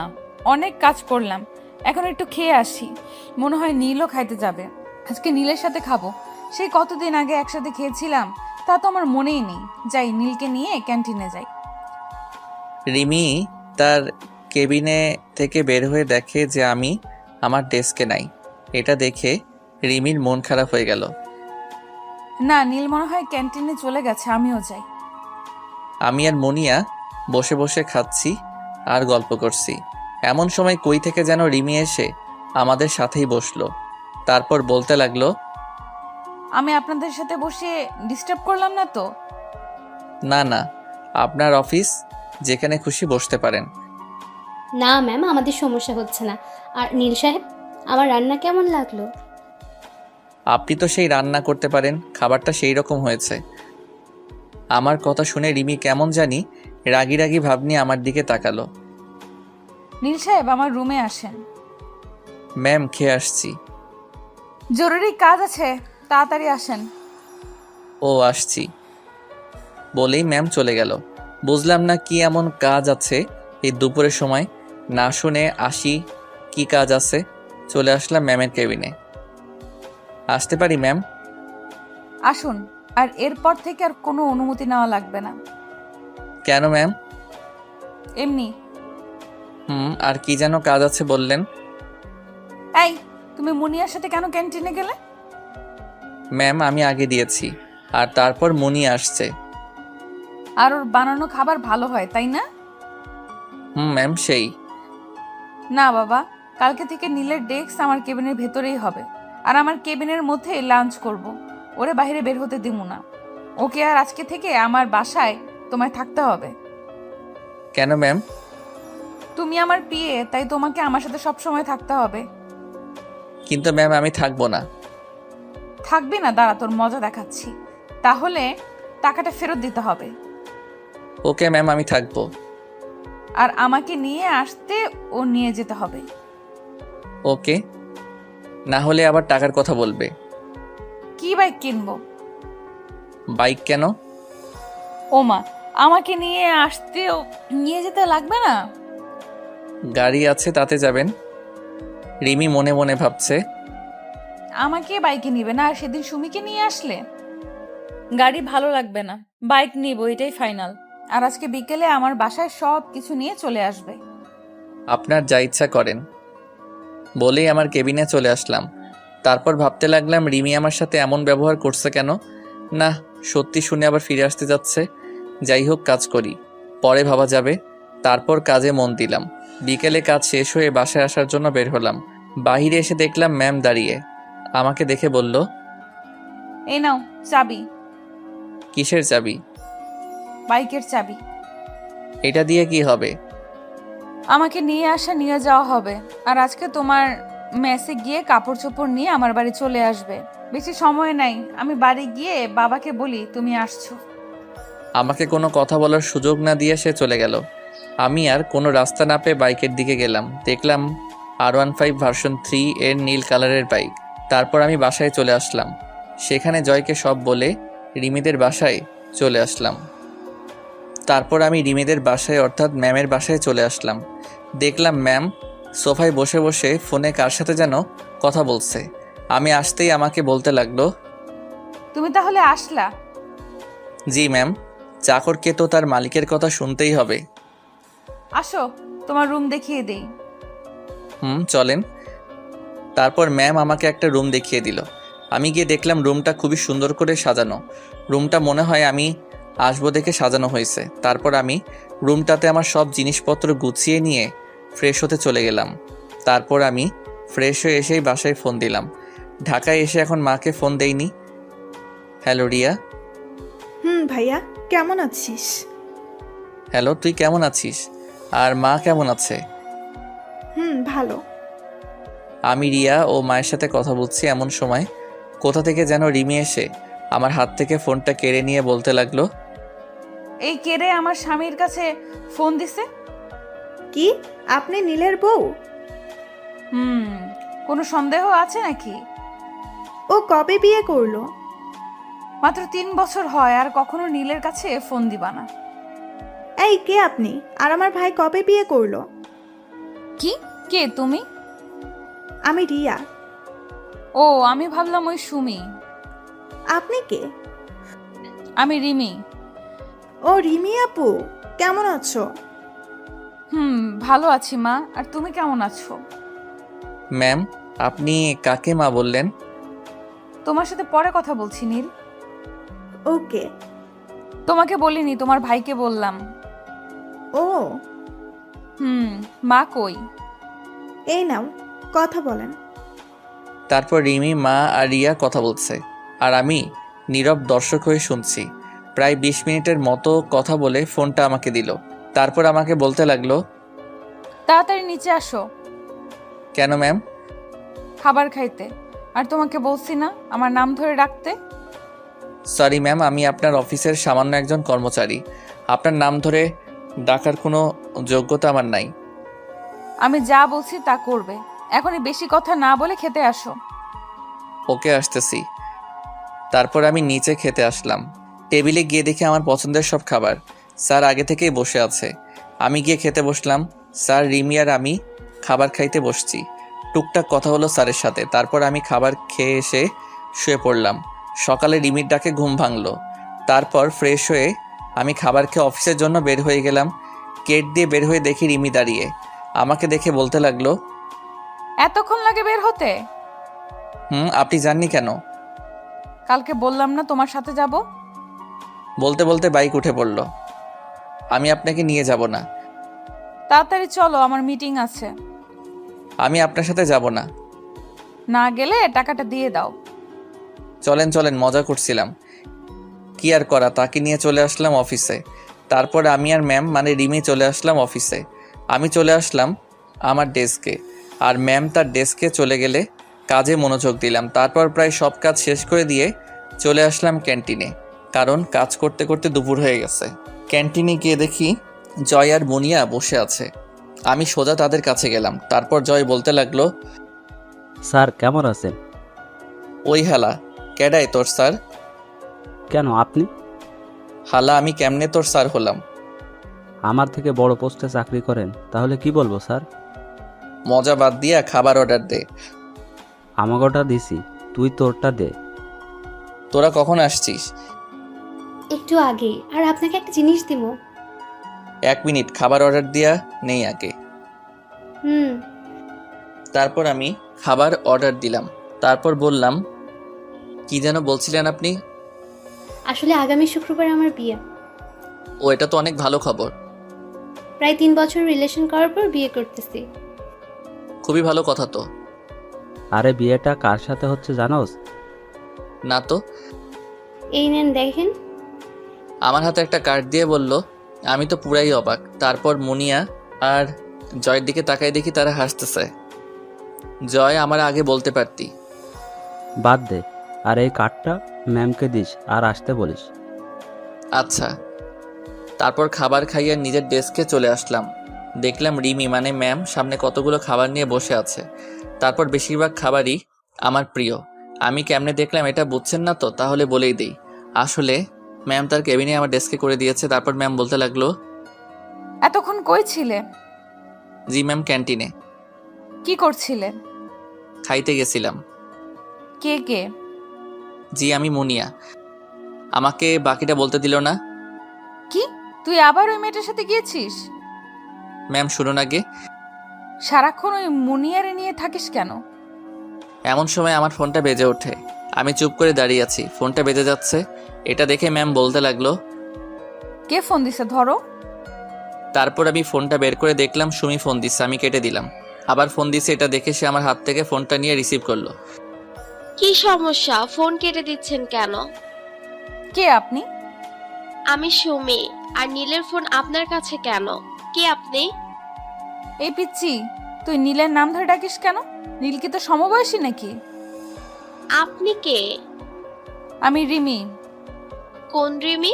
অনেক কাজ করলাম, এখন একটু খেয়ে আসি। মনে হয় নীলও খাইতে যাবে। আজকে নীলের সাথে খাবো। সেই কতদিন আগে একসাথে খেয়েছিলাম, তা তো আমার মনেই নেই। যাই, নীলকে নিয়ে ক্যান্টিনে যাই। রিমি তার কেবিনে থেকে বের হয়ে দেখে যে আমি আমার ডেস্কে নাই। এটা দেখে রিমির মন খারাপ হয়ে গেল। না, নীল মনে হয় ক্যান্টিনে চলে গেছে, আমিও যাই। আমি আর মুনিয়া বসে বসে খাচ্ছি আর গল্প করছি। এমন সময় কই থেকে যেন রিমি এসে আমাদের সাথেই বসলো। তারপর বলতে লাগলো, আমি আপনাদের সাথে বসে ডিস্টার্ব করলাম না তো? না না, আপনার অফিস, যেখানে খুশি বসতে পারেন। না ম্যাম, আমাদের সমস্যা হচ্ছে না। আর নীল সাহেব, আমার রান্না কেমন লাগলো? আপনি তো সেই রান্না করতে পারেন, খাবারটা সেই রকম হয়েছে। আমার কথা শুনে রিমি কেমন জানি রাগি রাগি ভাব নিয়ে আমার দিকে তাকালো। নীল সাহেব, আমার রুমে আসেন। ম্যাম, খেয়ে আসছি। জরুরি কাজ আছে, তাড়াতাড়ি আসেন। ও আসছি বলেই ম্যাম চলে গেল। বুঝলাম না কি এমন কাজ আছে এই দুপুরের সময়। না শুনে আসি কি কাজ আছে। চলে আসলাম ম্যামের কেবিনে। আসতে পারি ম্যাম? আসুন। আর এরপর থেকে আর কোনো অনুমতি নেওয়া লাগবে না। কেন ম্যাম? এমনি। আর কি যেন কাজ আছে বললেন? এই, তুমি মুনিয়ার সাথে কেন ক্যান্টিনে গেলে? ম্যাম, আমি আগে দিয়েছি, আর তারপর মুনি আসছে। আর ওর বানানো খাবার ভালো হয়, তাই না? ম্যাম, সেই। না বাবা, কালকে থেকে নীলের ডেস্ক আমার কেবিনের ভেতরেই হবে। আর আমার কেবিনের মধ্যে লাঞ্চ করব। ওরে বাইরে বের হতে দিব না। ওকে আর আজকে থেকে আমার বাসায় তোমায় থাকতে হবে। কেন ম্যাম? তুমি আমার পিএ, তাই তোমাকে আমার সাথে সব সময় থাকতে হবে। কিন্তু ম্যাম, আমি থাকবো না। থাকবি না? দাঁড়া, তোর মজা দেখাচ্ছি। তাহলে টাকাটা ফেরত দিতে হবে। ওকে ম্যাম, আমি থাকবো। আর আমাকে নিয়ে আসতে ও নিয়ে যেতে হবে। ওকে, না হলে আবার টাকার কথা বলবে। কি বাইক কিনবো? বাইক কেন? ওমা, আমাকে নিয়ে আসতে ও নিয়ে যেতে লাগবে না? গাড়ি আছে, তাতে যাবেন। রিমি মনে মনে ভাবছে, আমাকে বাইকে নিবে না, আর সেদিন সুমিকে নিয়ে আসলে? গাড়ি ভালো লাগবে না, বাইক নিব, এটাই ফাইনাল। আর আজকে বিকেলে আমার বাসায় সব কিছু নিয়ে চলে আসবে। আপনার যা ইচ্ছা করেন বলেই আমার কেবিনে চলে আসলাম। তারপর ভাবতে লাগলাম রিমি আমার সাথে এমন ব্যবহার করছে কেন। না, সত্যি শুনে আবার ফিরে আসতে যাচ্ছে। যাই হোক, কাজ করি, পরে ভাবা যাবে। তারপর কাজে মন দিলাম। বিকেলে কাজ শেষ হয়ে বাসায় আসার জন্য বের হলাম। বাহিরে এসে দেখলাম ম্যাম দাঁড়িয়ে। আমাকে দেখে বলল, এই নাও চাবি। কিসের চাবি? বাইকের চাবি। এটা দিয়ে কি হবে? আমাকে নিয়ে আসা নিয়ে যাওয়া হবে। আর আজকে তোমার মেসে গিয়ে কাপড় চোপড় নিয়ে আমার বাড়ি চলে আসবে। বেশি সময় নাই, আমি বাড়ি গিয়ে বাবাকে বলি তুমি আসছো। আমাকে কোনো কথা বলার সুযোগ না দিয়ে সে চলে গেল। আমি আর কোনো রাস্তা না পেয়ে বাইকের দিকে গেলাম। দেখলাম R15 ভার্সন 3 এর নীল কালারের বাইক। তারপর আমি বাসায় চলে আসলাম। সেখানে জয়কে সব বলে রিমিদের বাসায় চলে আসলাম। তারপর আমি রিমিদের বাসায় অর্থাৎ ম্যামের বাসায় চলে আসলাম। দেখলাম ম্যাম সোফায় বসে বসে ফোনে কার সাথে যেন কথা বলছে। আমি আসতেই আমাকে বলতে লাগলো, তুমি তাহলে আসলা? জি ম্যাম, চাকরকে তো তার মালিকের কথা শুনতেই হবে। আসো, তোমার রুম দেখিয়ে দেই। চলেন। তারপর ম্যাম আমাকে একটা রুম দেখিয়ে দিল। আমি গিয়ে দেখলাম রুমটা খুবই সুন্দর করে সাজানো। রুমটা মনে হয় আমি আসবো দেখে সাজানো হয়েছে। তারপর আমি রুমটাতে আমার সব জিনিসপত্র গুছিয়ে নিয়ে ফ্রেশ হতে চলে গেলাম। তারপর আমি ফ্রেশ হয়ে এসেই বাসায় ফোন দিলাম। ঢাকায় এসে এখন মাকে ফোন দেইনি। হ্যালো রিয়া। ভাইয়া কেমন আছিস? হ্যালো, তুই কেমন আছিস? আর মা কেমন আছে? ভালো। আমি রিয়া ও মায়ের সাথে কথা বলছি, এমন সময় কোথা থেকে যেন রিমি এসে আমার হাত থেকে ফোনটা কেড়ে নিয়ে বলতে লাগলো, এই কেড়ে আমার স্বামীর কাছে ফোন দিছে। কি আপনি নীলের বউ? কোনো সন্দেহ আছে নাকি? ও কবে বিয়ে করলো? মাত্র 3 বছর হয়, আর কখনো নীলের কাছে ফোন দিবা না। এই কে আপনি? আর আমার ভাই কবে বিয়ে করলো? কি? কে তুমি? আমি রিয়া। ও, আমি ভাবলাম ওই সুমি। আপনি কে? আমি রিমি। ও রিমি আপু, কেমন আছো? ভালো আছি মা, আর তুমি কেমন আছো? ম্যাম আপনি কাকে মা বললেন? তোমার সাথে পরে কথা বলছি নীল। ওকে। তোমাকে বলিনি, তোমার ভাইকে বললাম। ও মা কই? এই নাও কথা বলেন। তারপর রিমি, মা আর রিয়া কথা বলছে, আর আমি নীরব দর্শক হয়ে শুনছি। প্রায় 20 মিনিটের মতো কথা বলে ফোনটা আমাকে দিল। তারপর আমাকে বলতে লাগলো, তাড়াতাড়ি নিচে আসো। কেন ম্যাম? খাবার খাইতে। আর তোমাকে বলছি না আমার নাম ধরে ডাকতে? সরি ম্যাম, আমি আপনার অফিসের সামান্য একজন কর্মচারী। আপনার নাম ধরে ডাকার কোনো যোগ্যতা আমার নাই। আমি যা বলছি তা করবে। এখনই বেশি কথা না বলে খেতে আসো। ওকে, আসতেছি। তারপর আমি নিচে খেতে আসলাম। টেবিলে গিয়ে দেখি আমার পছন্দের সব খাবার। স্যার আগে থেকেই বসে আছে। আমি গিয়ে খেতে বসলাম। স্যার, রিমি আর আমি খাবার খাইতে বসছি। টুকটাক কথা হলো স্যারের সাথে। তারপর আমি খাবার খেয়ে এসে শুয়ে পড়লাম। সকালে রিমির ডাকে ঘুম ভাঙলো। তারপর ফ্রেশ হয়ে আমি খাবার খেয়ে অফিসের জন্য বের হয়ে গেলাম। গেট দিয়ে বের হয়ে দেখি রিমি দাঁড়িয়ে। আমাকে দেখে বলতে লাগলো, এতক্ষণ লাগে বের হতে? আপনি জাননি কেন? কালকে বললাম না তোমার সাথে যাব? বলতে বলতে বাইক উঠে পড়ল। আমি আপনাকে নিয়ে যাব না। তাড়াতাড়ি চলো, আমার মিটিং আছে। আমি আপনার সাথে যাব না। না গেলে টাকাটা দিয়ে দাও। চলেন চলেন, মজা করছিলাম। কি আর করা, তাকে নিয়ে চলে আসলাম অফিসে। তারপর আমি আর ম্যাম মানে রিমি চলে আসলাম অফিসে। আমি চলে আসলাম আমার ডেস্কে, আর ম্যাম তার ডেস্কে চলে গেলে কাজে মনোযোগ দিলাম। তারপর প্রায় সব কাজ শেষ করে দিয়ে চলে আসলাম ক্যান্টিনে, কারণ কাজ করতে করতে দুপুর হয়ে গেছে। ক্যান্টিনে গিয়ে দেখি জয় আর মুনিয়া বসে আছে। আমি সোজা তাদের কাছে গেলাম। তারপর জয় বলতে লাগলো, স্যার কেমন আছেন? ওই হালা, কেডাই তোর স্যার? কেন আপনি? হালা, আমি কেমনে তোর স্যার হলাম? আমার থেকে বড় পোস্টে চাকরি করেন, তাহলে কি বলবো স্যার? মজা বাদ দিয়া খাবার অর্ডার দে। আমাগোটা দিছি, তুই তোরটা দে। তোরা কখন আসছিস? একটু আগে। আর আপনাকে একটা জিনিস দিব। 1 মিনিট, খাবার অর্ডার দিয়া নেই আগে। তারপর আমি খাবার অর্ডার দিলাম। তারপর বললাম, কি যেন বলছিলেন আপনি? আসলে আগামী শুক্রবার আমার বিয়ে। ও, এটা তো অনেক ভালো খবর। প্রায় 3 বছর রিলেশন করার পর বিয়ে করতেছি। খুবই ভালো কথা তো। আরে বিয়েটা কার সাথে হচ্ছে জানোস? না তো। এই নেন দেখেন। আমার হাতে একটা কার্ড দিয়ে বলল। আমি তো পুরাই অবাক। তারপর মুনিয়া আর জয়ের দিকে তাকাই দেখি তারা হাসতেছে। জয়, আমার আগে বলতে পারতি। বাদ দে, আর এই কার্ডটা ম্যামকে দিস আর আসতে বলিস। আচ্ছা। তারপর খাবার খাইয়ে নিজের ডেস্কে চলে আসলাম। দেখলাম রিমি মানে ম্যাম সামনে কতগুলো খাবার নিয়ে বসে আছে। তারপর বেশিরভাগ খাবারই আমার প্রিয়। আমি কেমনে দেখলাম এটা বুঝছেন না তো? তাহলে বলেই দিই। আসলে ম্যাম তার কেবিনে আমার ডেস্কে করে দিয়েছে। তারপর ম্যাম বলতে লাগলো, এতক্ষণ কই ছিলে? জি ম্যাম, ক্যান্টিনে। কি করছিলে? খাইতে গেছিলাম। কে কে? জি, আমি মুনিয়া। আমাকে বাকিটা বলতে দিল না। কি, তুই আবার ওই মেয়েটার সাথে গিয়েছিস? ম্যাম শুনুন আগে। সারাক্ষণ ওই মুনিয়ারে নিয়ে থাকিস কেন? এমন সময় আমার ফোনটা বেজে ওঠে। আমি চুপ করে দাঁড়িয়ে আছি। ফোনটা বেজে যাচ্ছে। এটা দেখে ম্যাম বলতে লাগলো, কে ফোন দিছে ধরো। তারপর আমি ফোনটা বের করে দেখলাম সুমি ফোন দিচ্ছে। আমি কেটে দিলাম। আবার ফোন দিচ্ছে। এটা দেখে সে আমার হাত থেকে ফোনটা নিয়ে রিসিভ করলো। কি সমস্যা? ফোন কেটে দিচ্ছেন কেন? কে আপনি? আমি সুমি। আর নীলের ফোন আপনার কাছে কেন? কে আপনি? এই পিচ্ছি, তুই নীলের নাম ধরে ডাকিস কেন? নীল কি তো সমবয়সী নাকি? আপনি কে? আমি রিমি। কোন রিমি?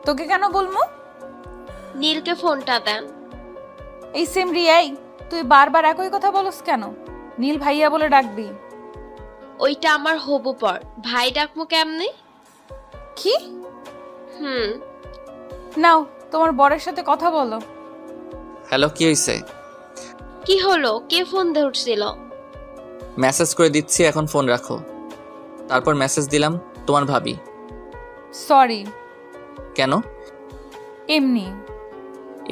তোকে কেন বলবো? নীলকে ফোনটা দেন। এই সেম রিয়াই, তুই বারবার একই কথা বলস কেন? নীল ভাইয়া বলে ডাকবি। ওইটা আমার হবু পর, ভাই ডাকমু কেমনে? কি? হুম। নাও তোমার বরের সাথে কথা বলো। হ্যালো, কি হয়েছে? কি হলো? কে ফোন দিয়ে উঠছিল? মেসেজ করে দিচ্ছি, এখন ফোন রাখো। তারপর মেসেজ দিলাম তোমার ভাবি। সরি। কেন? এমনি।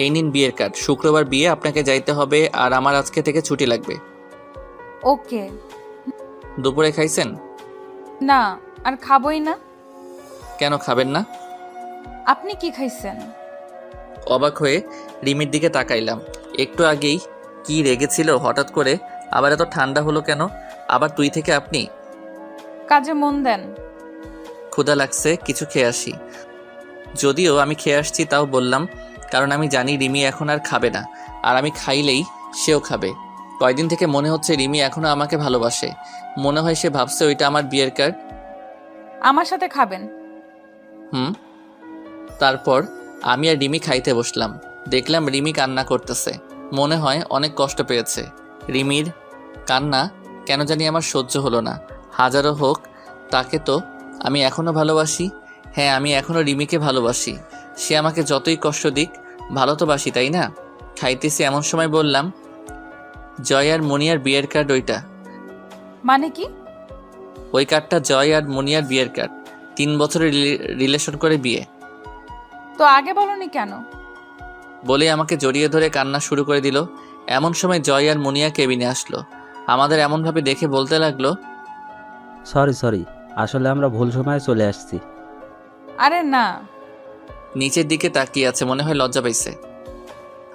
এই নিন বিয়ের কার্ড। শুক্রবার বিয়ে, আপনাকে যাইতে হবে আর আমার আজকে থেকে ছুটি লাগবে। ওকে। দুপুরে খাইছেন? না, আর খাবোই না। কেন খাবেন না? আপনি কি খাইছেন? অবাক হয়ে রিমির দিকে তাকাইলাম। একটু আগেই কি রেগেছিল, হঠাৎ করে আবার এত ঠান্ডা হলো কেন? আবার তুই থেকে আপনি? কাজে মন দেন। ক্ষুধা লাগছে, কিছু খেয়ে আসি। যদিও আমি খেয়ে আসছি, তাও বললাম, কারণ আমি জানি রিমি এখন আর খাবে না, আর আমি খাইলেই সেও খাবে। কয়দিন থেকে মনে হচ্ছে রিমি এখনো আমাকে ভালোবাসে। মনে হয় সে ভাবছে ওইটা আমার বিয়ের কার্ড। আমার সাথে খাবেন। তারপর আমি আর রিমি খাইতে বসলাম। দেখলাম রিমি কান্না করতেছে, মনে হয় অনেক কষ্ট পেয়েছে। রিমির কান্না কেন জানি আমার সহ্য হলো না। হাজারো হোক, তাকে তো আমি এখনো ভালোবাসি। হ্যাঁ, আমি এখনো রিমিকে ভালোবাসি। সে আমাকে যতই কষ্ট দিক, ভালো তো বাসি, তাই না? খাইতেছি এমন সময় বললাম, জয় আর মনিয়ার বিয়ের কার্ড ওইটা। মানে কি? ওই কার্ডটা জয় আর মনিয়ার বিয়ের কার্ড। 3 বছরের রিলেশন করে বিয়ে। তো আগে বলনি কেন? বলে আমাকে জড়িয়ে ধরে কান্না শুরু করে দিল। এমন সময় জয় আর মুনিয়া কেবিনে আসলো। আমাদের এমনভাবে দেখে বলতে লাগলো, সরি, আসলে আমরা ভুল সময়ে চলে আসছি। আরে না। নিচের দিকে তাকিয়ে আছে, মনে হয় লজ্জা পাইছে।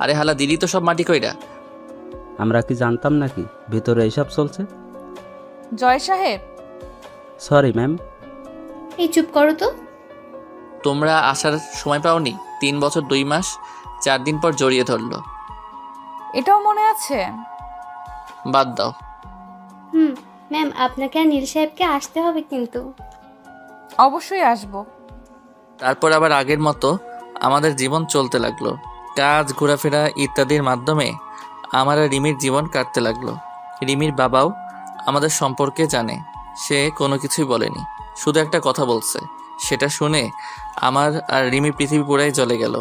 আরে হালা, দিদি তো সব মাটি কইরা। আমরা কি জানতাম নাকি ভিতরে এইসব চলছে? জয় সাহেব। Sorry ma'am. এই চুপ করো তো। তোমরা আসার সময় পাওনি? 3 বছর 2 মাস 4 দিন পর জড়িয়ে ধরলো। এটাও মনে আছে? বাদ দাও। ম্যাম, আপনাকে আর নীল সাহেবকে আসতে হবে কিন্তু। অবশ্যই আসবো। তারপর আবার আগের মতো আমাদের জীবন চলতে লাগলো। কাজ, ঘোরাফেরা ইত্যাদির মাধ্যমে আমার আর রিমির জীবন কাটতে লাগলো। রিমির বাবাও আমাদের সম্পর্কে জানে। সে কোনো কিছুই বলেনি, শুধু একটা কথা বলছে। সেটা শুনে আমার আর রিমির পৃথিবী পুরাই জ্বলে গেল।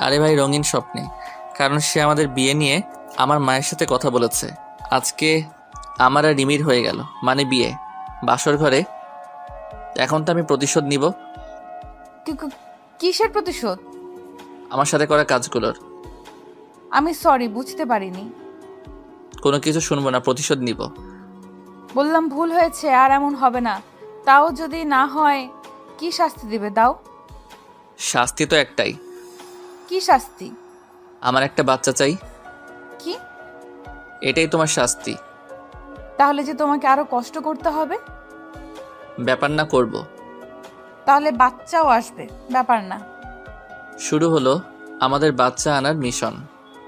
আরে ভাই, রঙিন স্বপ্নে। কারণ সে আমাদের বিয়ে নিয়ে আমার মায়ের সাথে কথা বলেছে। আজকে আমার আর রিমির হয়ে গেল, মানে বিয়ে, বাসর ঘরে। এখন তো আমি প্রতিশোধ নিব। কিসের প্রতিশোধ? আমার সাথে করা কাজগুলোর। আমি সরি, বুঝতে পারিনি। কোনো কিছু শুনবো না, প্রতিশোধ নিব। বললাম ভুল হয়েছে, আর এমন হবে না। তাও যদি না হয়, কি শাস্তি দিবে দাও? শাস্তি তো একটাই। কি শাস্তি? আমার একটা বাচ্চা চাই। কি? এটাই তোমার শাস্তি। তাহলে যে তোমাকে আরো কষ্ট করতে হবে? ব্যাপার না, করব। তাহলে বাচ্চাও আসবে, ব্যাপার না। শুরু হলো আমাদের বাচ্চা আনার মিশন।